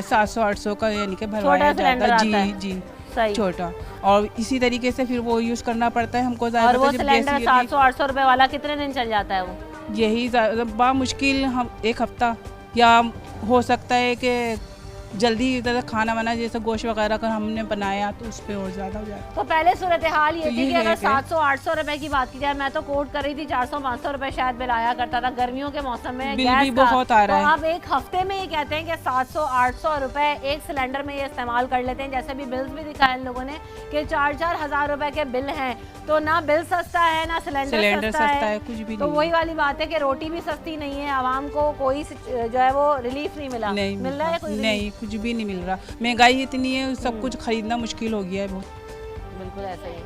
Speaker 18: 700-800 का, यानी कि भरवाया जाता है। जी, छोटा, और इसी तरीके से फिर वो यूज़ करना पड़ता है हमको।
Speaker 1: और वो सिलेंडर 700-800 रुपए वाला कितने दिन चल जाता है वो?
Speaker 18: यही मुश्किल हम 1 हफ्ता, या हो सकता है कि
Speaker 13: जल्दी ज़्यादा खाना वाना जैसे गोश्त वगैरह का हमने बनाया तो उस पर और ज़्यादा हो जाता।
Speaker 1: तो पहले सूरत हाल ये
Speaker 13: तो
Speaker 1: थी
Speaker 13: ये
Speaker 1: कि
Speaker 13: है
Speaker 1: अगर
Speaker 13: कि-
Speaker 1: 700-800 रुपए की बात की जाए, मैं तो कोट कर रही थी 400-500 रुपए शायद बिल आया करता था गर्मियों के मौसम में
Speaker 13: बिल
Speaker 1: गैस
Speaker 13: भी
Speaker 1: का।
Speaker 13: बहुत आ रहा
Speaker 1: तो
Speaker 13: है।
Speaker 1: अब एक हफ्ते में ये कहते हैं कि 700-800 रुपए एक सिलेंडर में ये इस्तेमाल कर लेते हैं। जैसे भी बिल्स भी दिखाए इन लोगों ने कि 4-4 हज़ार रुपए के बिल हैं, तो ना बिल सस्ता है ना सिलेंडर सस्ता है,
Speaker 13: कुछ भी
Speaker 1: तो
Speaker 13: नहीं
Speaker 1: वही वाली बात है कि रोटी भी सस्ती नहीं है, आवाम को कोई जो है वो रिलीफ नहीं मिला।
Speaker 13: नहीं
Speaker 1: मिल रहा है कोई
Speaker 13: नहीं, कुछ भी नहीं मिल रहा। महंगाई इतनी है, सब कुछ खरीदना मुश्किल हो गया है बहुत।
Speaker 1: बिल्कुल ऐसा ही।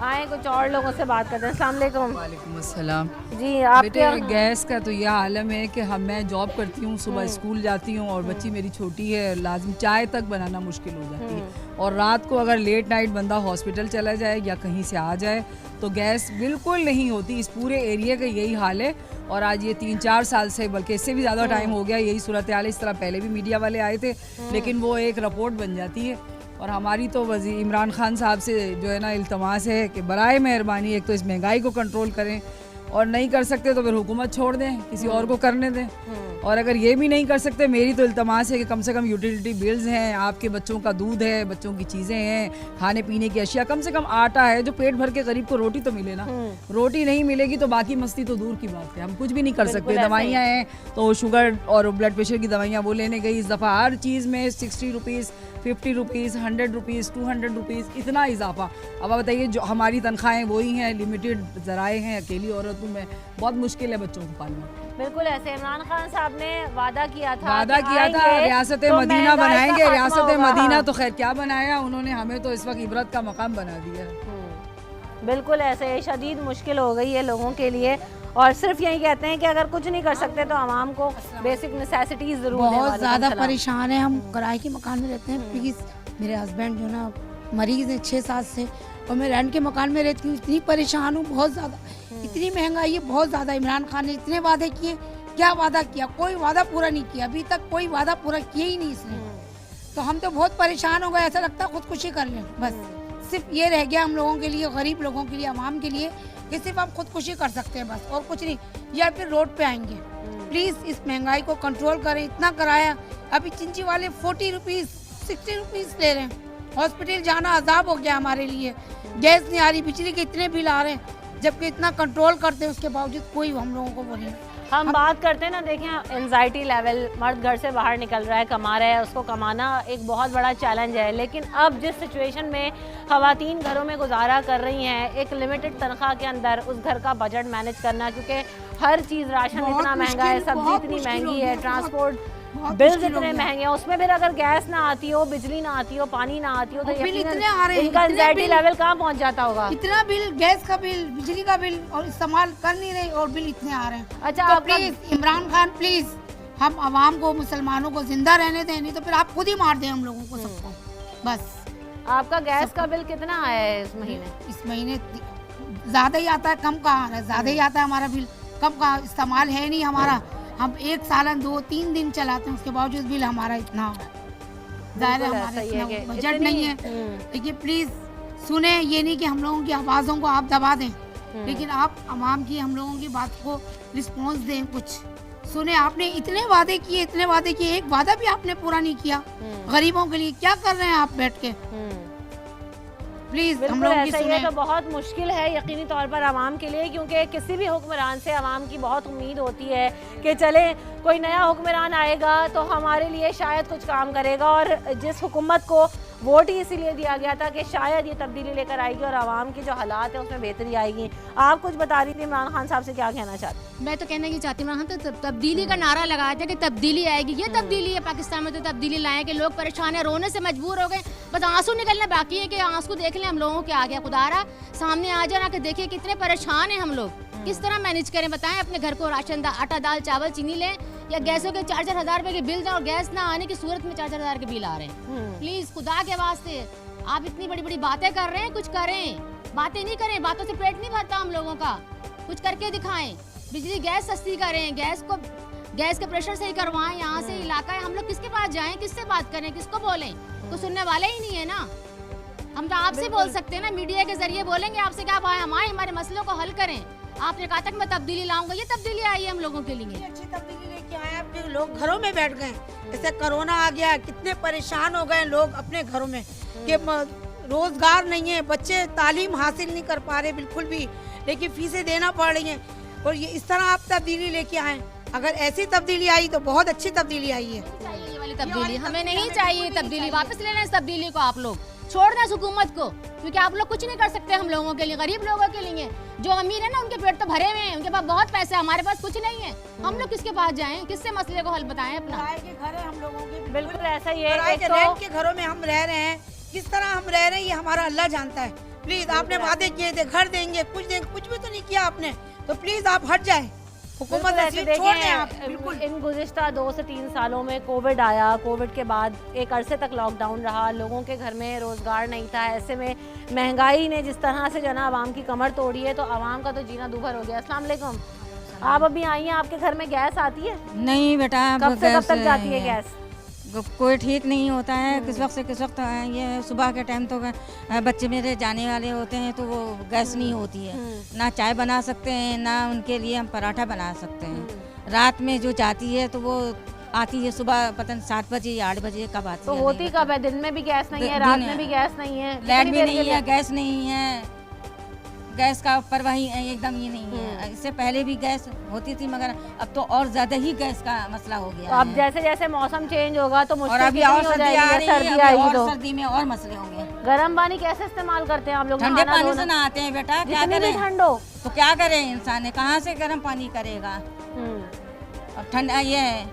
Speaker 1: आए कुछ और लोगों से बात करते हैं। अस्सलाम वालेकुम।
Speaker 21: वालेकुम अस्सलाम।
Speaker 1: जी आप
Speaker 21: बेटे गैस का तो यह आलम है कि मैं जॉब करती हूँ, सुबह स्कूल जाती हूँ और बच्ची मेरी छोटी है, लाजमी चाय तक बनाना मुश्किल हो जाती है। और रात को अगर लेट नाइट बंदा हॉस्पिटल चला जाए या कहीं से आ जाए तो गैस बिल्कुल नहीं होती। इस पूरे एरिया का यही हाल है और आज ये 3-4 साल से, बल्कि इससे भी ज़्यादा टाइम हो गया यही सूरत हाल है। इस तरह पहले भी मीडिया वाले आए थे लेकिन वो एक रिपोर्ट बन जाती है। और हमारी तो वज़ीर इमरान खान साहब से जो है ना इल्तमास है कि बराए मेहरबानी एक तो इस महंगाई को कंट्रोल करें और नहीं कर सकते तो फिर हुकूमत छोड़ दें, किसी और को करने दें। और अगर ये भी नहीं कर सकते, मेरी तो इल्तमास है कि कम से कम यूटिलिटी बिल्स हैं, आपके बच्चों का दूध है, बच्चों की चीज़ें हैं, खाने पीने की अशिया, कम से कम आटा है, जो पेट भर के गरीब को रोटी तो मिले ना। रोटी नहीं मिलेगी तो बाकी मस्ती तो दूर की बात है, हम कुछ भी नहीं कर सकते। दवाइयाँ हैं तो शुगर और ब्लड प्रेशर की दवाइयाँ वो लेने गई, इस दफ़ा हर चीज़ में 60 रुपीज़, 50 रुपीज़, 100 रुपीज़, 200 रुपीज़, इतना इजाफा। अब आप बताइए, जो हमारी तनख्वाहें वही हैं, लिमिटेड ज़राए हैं, अकेली औरतों में बहुत मुश्किल है बच्चों को पालना।
Speaker 1: बिल्कुल ऐसे इमरान खान साहब ने वादा किया था
Speaker 21: रियासत
Speaker 1: तो
Speaker 21: मदीना बनाएंगे। रियासत मदीना
Speaker 1: हाँ।
Speaker 21: तो खैर क्या बनाया उन्होंने, हमें तो इस वक्त इबरत का मकाम बना दिया है।
Speaker 1: बिल्कुल ऐसे शदीद मुश्किल हो गई है लोगों के लिए और सिर्फ यही कहते हैं कि अगर कुछ नहीं कर सकते तो आवाम को बेसिक नेसेसिटीज जरूर दें।
Speaker 6: बहुत ज़्यादा परेशान है, हम किराए के मकान में रहते हैं। प्लीज़, मेरे हस्बैंड जो ना मरीज़ हैं 6 साल से और मैं रेंट के मकान में रहती हूँ, इतनी परेशान हूँ, बहुत ज़्यादा। इतनी महंगाई है बहुत ज़्यादा। इमरान खान ने इतने वादे किए, क्या वादा किया? कोई वादा पूरा नहीं किया, अभी तक कोई वादा पूरा किया ही नहीं इसने। तो हम तो बहुत परेशान हो गए, ऐसा लगता है खुदकुशी कर लें बस। सिर्फ ये रह गया हम लोगों के लिए, गरीब लोगों के लिए, आवाम के लिए कि सिर्फ आप खुदकुशी कर सकते हैं बस, और कुछ नहीं, या फिर रोड पे आएंगे। प्लीज़ इस महंगाई को कंट्रोल करें। इतना कराया, अभी चिंची वाले 40 रुपीज़, 60 रुपीज़ ले रहे हैं। हॉस्पिटल जाना अजाब हो गया हमारे लिए। गैस नहीं आ रही, बिजली के इतने बिल आ रहे हैं, जबकि इतना कंट्रोल करते हैं उसके बावजूद कोई हम लोगों को वो नहीं।
Speaker 1: हम बात करते हैं ना, देखें एंजाइटी लेवल, मर्द घर से बाहर निकल रहा है, कमा रहा है, उसको कमाना एक बहुत बड़ा चैलेंज है। लेकिन अब जिस सिचुएशन में ख़वातीन घरों में गुजारा कर रही हैं, एक लिमिटेड तनख्वाह के अंदर उस घर का बजट मैनेज करना, क्योंकि हर चीज़, राशन इतना महंगा है, सब्जी इतनी महंगी है, ट्रांसपोर्ट बिल्स इतने महंगे हैं, उसमें फिर अगर गैस ना आती हो, बिजली ना आती हो, पानी ना आती हो, तो यकीनन इनका एंजाइटी लेवल कहाँ पहुँच जाता होगा।
Speaker 6: इतना बिल, गैस का बिल, बिजली का बिल, और इस्तेमाल कर नहीं रहे और बिल इतने आ रहे हैं।
Speaker 1: अच्छा,
Speaker 6: तो प्लीज इमरान खान, प्लीज हम आवाम को, मुसलमानों को जिंदा रहने दें, नहीं तो फिर आप खुद ही मार दें हम लोगों को सबको बस।
Speaker 1: आपका गैस का बिल कितना आया है इस महीने?
Speaker 6: इस महीने ज़्यादा ही आता है, कम कहाँ आ रहा है? ज़्यादा ही आता है हमारा बिल, कम कहाँ, इस्तेमाल है नहीं हमारा। हम एक सालन 2-3 दिन चलाते हैं, उसके बावजूद बिल हमारा इतना ज़्यादा, हमारा इतना बजट नहीं है। देखिए प्लीज़ सुने, ये नहीं कि हम लोगों की आवाज़ों को आप दबा दें, लेकिन आप आवाम की, हम लोगों की बात को रिस्पॉन्स दें, कुछ सुने। आपने इतने वादे किए, इतने वादे किए, एक वादा भी आपने पूरा नहीं किया गरीबों के लिए। क्या कर रहे हैं आप बैठ के? प्लीज हम लोग
Speaker 1: ऐसा ही है। तो बहुत मुश्किल है यकीनी तौर पर आवाम के लिए, क्योंकि किसी भी हुक्मरान से आवाम की बहुत उम्मीद होती है कि चले कोई नया हुक्मरान आएगा तो हमारे लिए शायद कुछ काम करेगा। और जिस हुकूमत को वोट ही इसीलिए दिया गया था कि शायद ये तब्दीली लेकर आएगी और आवाम की जो हालात है उसमें बेहतरी आएगी। आप कुछ बता रही थी, इमरान खान साहब से क्या कहना चाहती?
Speaker 15: मैं तो कहना की चाहती हूँ, इमरान खान तो तब्दीली का नारा लगाया था कि तब्दीली आएगी। ये तब्दीली है, पाकिस्तान में तो तब्दीली लाए कि लोग परेशान है, रोने से मजबूर हो गए, बस आंसू निकलना बाकी है कि आंसू देख लें हम लोगों के। आ गया खुदारा, सामने आ जाना कि देखिए कितने परेशान हैं हम लोग, किस तरह मैनेज करें बताएं अपने घर को। राशन, आटा, दाल, चावल, चीनी लें, या गैसों के 4-4 हज़ार रुपए के बिल दें, और गैस ना आने की सूरत में 4-4 हज़ार के बिल आ रहे हैं। प्लीज खुदा के वास्ते, आप इतनी बड़ी बड़ी बातें कर रहे हैं, कुछ करें। बातें नहीं करें, बातों से पेट नहीं भरता हम लोगों का, कुछ करके दिखाएं। बिजली गैस सस्ती करें, गैस के प्रेशर सही करवाएं। यहाँ से इलाका है, हम लोग किसके पास जाएं, किससे बात करें, किसको बोलें? कोई सुनने वाला ही नहीं है ना। हम तो आपसे बोल सकते हैं ना, मीडिया के जरिए बोलेंगे आपसे, क्या हम आए हमारे मसलों को हल करें। आपने कहा था कि मैं तब्दीली लाऊंगा, ये तब्दीली आई है हम लोगों के लिए।
Speaker 6: अच्छी तब्दीली लेके आए, अपने लोग घरों में बैठ गए। जैसे कोरोना आ गया, कितने परेशान हो गए लोग अपने घरों में कि रोजगार नहीं है, बच्चे तालीम हासिल नहीं कर पा रहे बिल्कुल भी, लेकिन फीसें देना पड़ रही हैं। और ये इस तरह आप तब्दीली लेके आए, अगर ऐसी तब्दीली आई तो बहुत अच्छी तब्दीली आई है।
Speaker 15: ये वाली तब्दीली हमें नहीं चाहिए, तब्दीली वापस लेना इस तब्दीली को, आप लोग छोड़ना इस हुकूमत को, क्योंकि आप लोग कुछ नहीं कर सकते हम लोगों के लिए, गरीब लोगों के लिए। जो अमीर है ना उनके पेट तो भरे हुए हैं, उनके पास बहुत पैसे, हमारे पास कुछ नहीं है। हम लोग किसके पास जाएं, किससे मसले को हल बताएं अपना?
Speaker 6: किराए के घर है हम लोगों के,
Speaker 1: बिल्कुल ऐसा ही है।
Speaker 6: रेंट के घरों में हम रह रहे हैं, किस तरह हम रह रहे हैं ये हमारा अल्लाह जानता है। प्लीज आपने वादे किए थे घर देंगे, कुछ भी तो नहीं किया आपने, तो प्लीज आप हट जाए, हुकूमत ऐसे छोड़ दें आप। बिल्कुल
Speaker 1: इन गुज़िश्ता 2 से 3 सालों में कोविड आया, कोविड के बाद एक अरसे तक लॉकडाउन रहा, लोगों के घर में रोज़गार नहीं था। ऐसे में महंगाई ने जिस तरह से जना आवाम की कमर तोड़ी है, तो आवाम का तो जीना दूभर हो गया। अस्सलाम वालेकुम, आप अभी आई हैं, आपके घर में गैस आती है?
Speaker 2: नहीं बेटा,
Speaker 1: कब से कब तक जाती है गैस?
Speaker 2: कोई ठीक नहीं होता है, किस वक्त से किस वक्त। ये सुबह के टाइम तो बच्चे मेरे जाने वाले होते हैं तो वो गैस नहीं होती है, ना चाय बना सकते हैं, ना उनके लिए हम पराठा बना सकते हैं। रात में जो जाती है तो वो आती है सुबह पता नहीं 7 बजे या 8 बजे कब आती
Speaker 1: तो
Speaker 2: है।
Speaker 1: होती कब है? दिन में भी गैस नहीं है, रात में भी गैस नहीं है,
Speaker 2: लाइट भी नहीं है, गैस नहीं है, गैस का परवाही एकदम ये नहीं है। इससे पहले भी गैस होती थी, मगर अब तो और ज्यादा ही गैस का मसला हो गया।
Speaker 1: तो अब जैसे जैसे मौसम चेंज होगा तो
Speaker 2: और अभी और सर्दी आ रही है, और सर्दी में और मसले होंगे।
Speaker 1: गर्म पानी कैसे इस्तेमाल करते हैं आप लोग?
Speaker 2: ठंडे पानी से नहाते हैं बेटा, क्या करें?
Speaker 1: ठंडो
Speaker 2: तो क्या करे इंसान, कहाँ से गर्म पानी करेगा? अब ठंडा ये है,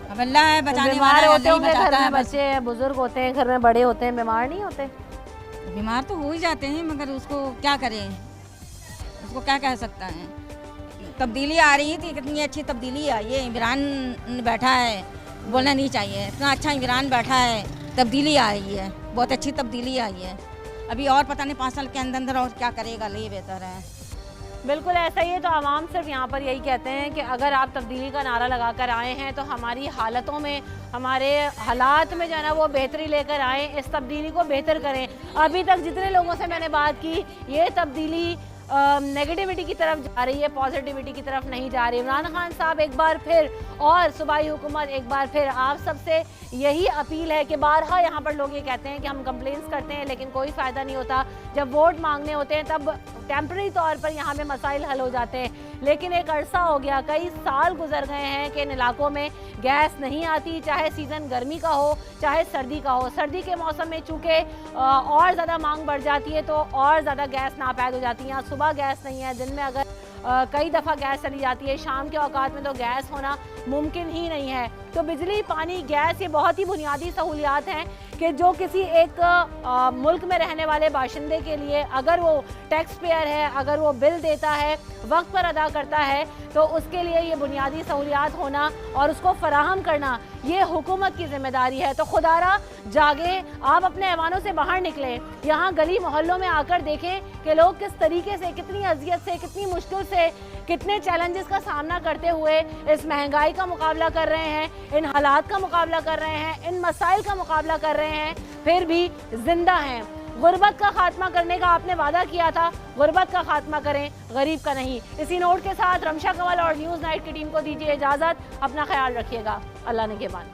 Speaker 2: अब अल्लाह है बचाने वाला,
Speaker 1: होते होंगे घर में, बच्चे बुजुर्ग होते हैं, घर में बड़े होते हैं, बीमार नहीं होते?
Speaker 2: बीमार तो हो ही जाते हैं, मगर उसको क्या करें, उसको क्या कह सकता है। तब्दीली आ रही थी, कितनी अच्छी तब्दीली आई है। इमरान बैठा है, बोलना नहीं चाहिए, इतना अच्छा इमरान बैठा है, तब्दीली आई है, बहुत अच्छी तब्दीली आई है। अभी और पता नहीं 5 साल के अंदर अंदर और क्या करेगा, ले बेहतर है।
Speaker 1: बिल्कुल ऐसा ही है। तो आवाम सिर्फ यहाँ पर यही कहते हैं कि अगर आप तब्दीली का नारा लगा कर आए हैं तो हमारी हालतों में, हमारे हालात में जो है ना वो बेहतरी लेकर आएँ, इस तब्दीली को बेहतर करें। अभी तक जितने लोगों से मैंने बात की, ये तब्दीली नेगेटिविटी की तरफ जा रही है, पॉजिटिविटी की तरफ नहीं जा रही। इमरान खान साहब एक बार फिर, और सूबाई हुकूमत एक बार फिर, आप सबसे यही अपील है कि बारहा यहाँ पर लोग ये कहते हैं कि हम कंप्लेंट्स करते हैं लेकिन कोई फ़ायदा नहीं होता। जब वोट मांगने होते हैं तब टेम्परेरी तौर पर यहाँ पे मसाइल हल हो जाते हैं, लेकिन एक अरसा हो गया, कई साल गुजर गए हैं कि इन इलाकों में गैस नहीं आती, चाहे सीज़न गर्मी का हो चाहे सर्दी का हो। सर्दी के मौसम में चूँकि और ज़्यादा मांग बढ़ जाती है तो और ज़्यादा गैस नापैद हो जाती है। यहाँ सुबह गैस नहीं है, दिन में अगर कई दफ़ा गैस चली जाती है, शाम के औकात में तो गैस होना मुमकिन ही नहीं है। तो बिजली, पानी, गैस ये बहुत ही बुनियादी सहूलियात हैं कि जो किसी एक मुल्क में रहने वाले बाशिंदे के लिए, अगर वो टैक्स पेयर है, अगर वो बिल देता है, वक्त पर अदा करता है, तो उसके लिए ये बुनियादी सहूलियात होना और उसको फराहम करना ये हुकूमत की जिम्मेदारी है। तो खुदारा जागे, आप अपने ऐवानों से बाहर निकलें, यहाँ गली मोहल्लों में आकर देखें कि लोग किस तरीके से, कितनी अजियत से, कितनी मुश्किल से, कितने चैलेंजेस का सामना करते हुए इस महंगाई का मुकाबला कर रहे हैं, इन हालात का मुकाबला कर रहे हैं, इन मसाइल का मुकाबला कर रहे हैं, फिर भी जिंदा हैं। गुर्बत का खात्मा करने का आपने वादा किया था, गुर्बत का खात्मा करें, गरीब का नहीं। इसी नोट के साथ रमशा कंवल और न्यूज़ नाइट की टीम को दीजिए इजाज़त। अपना ख्याल रखिएगा। अल्लाह निगहबान।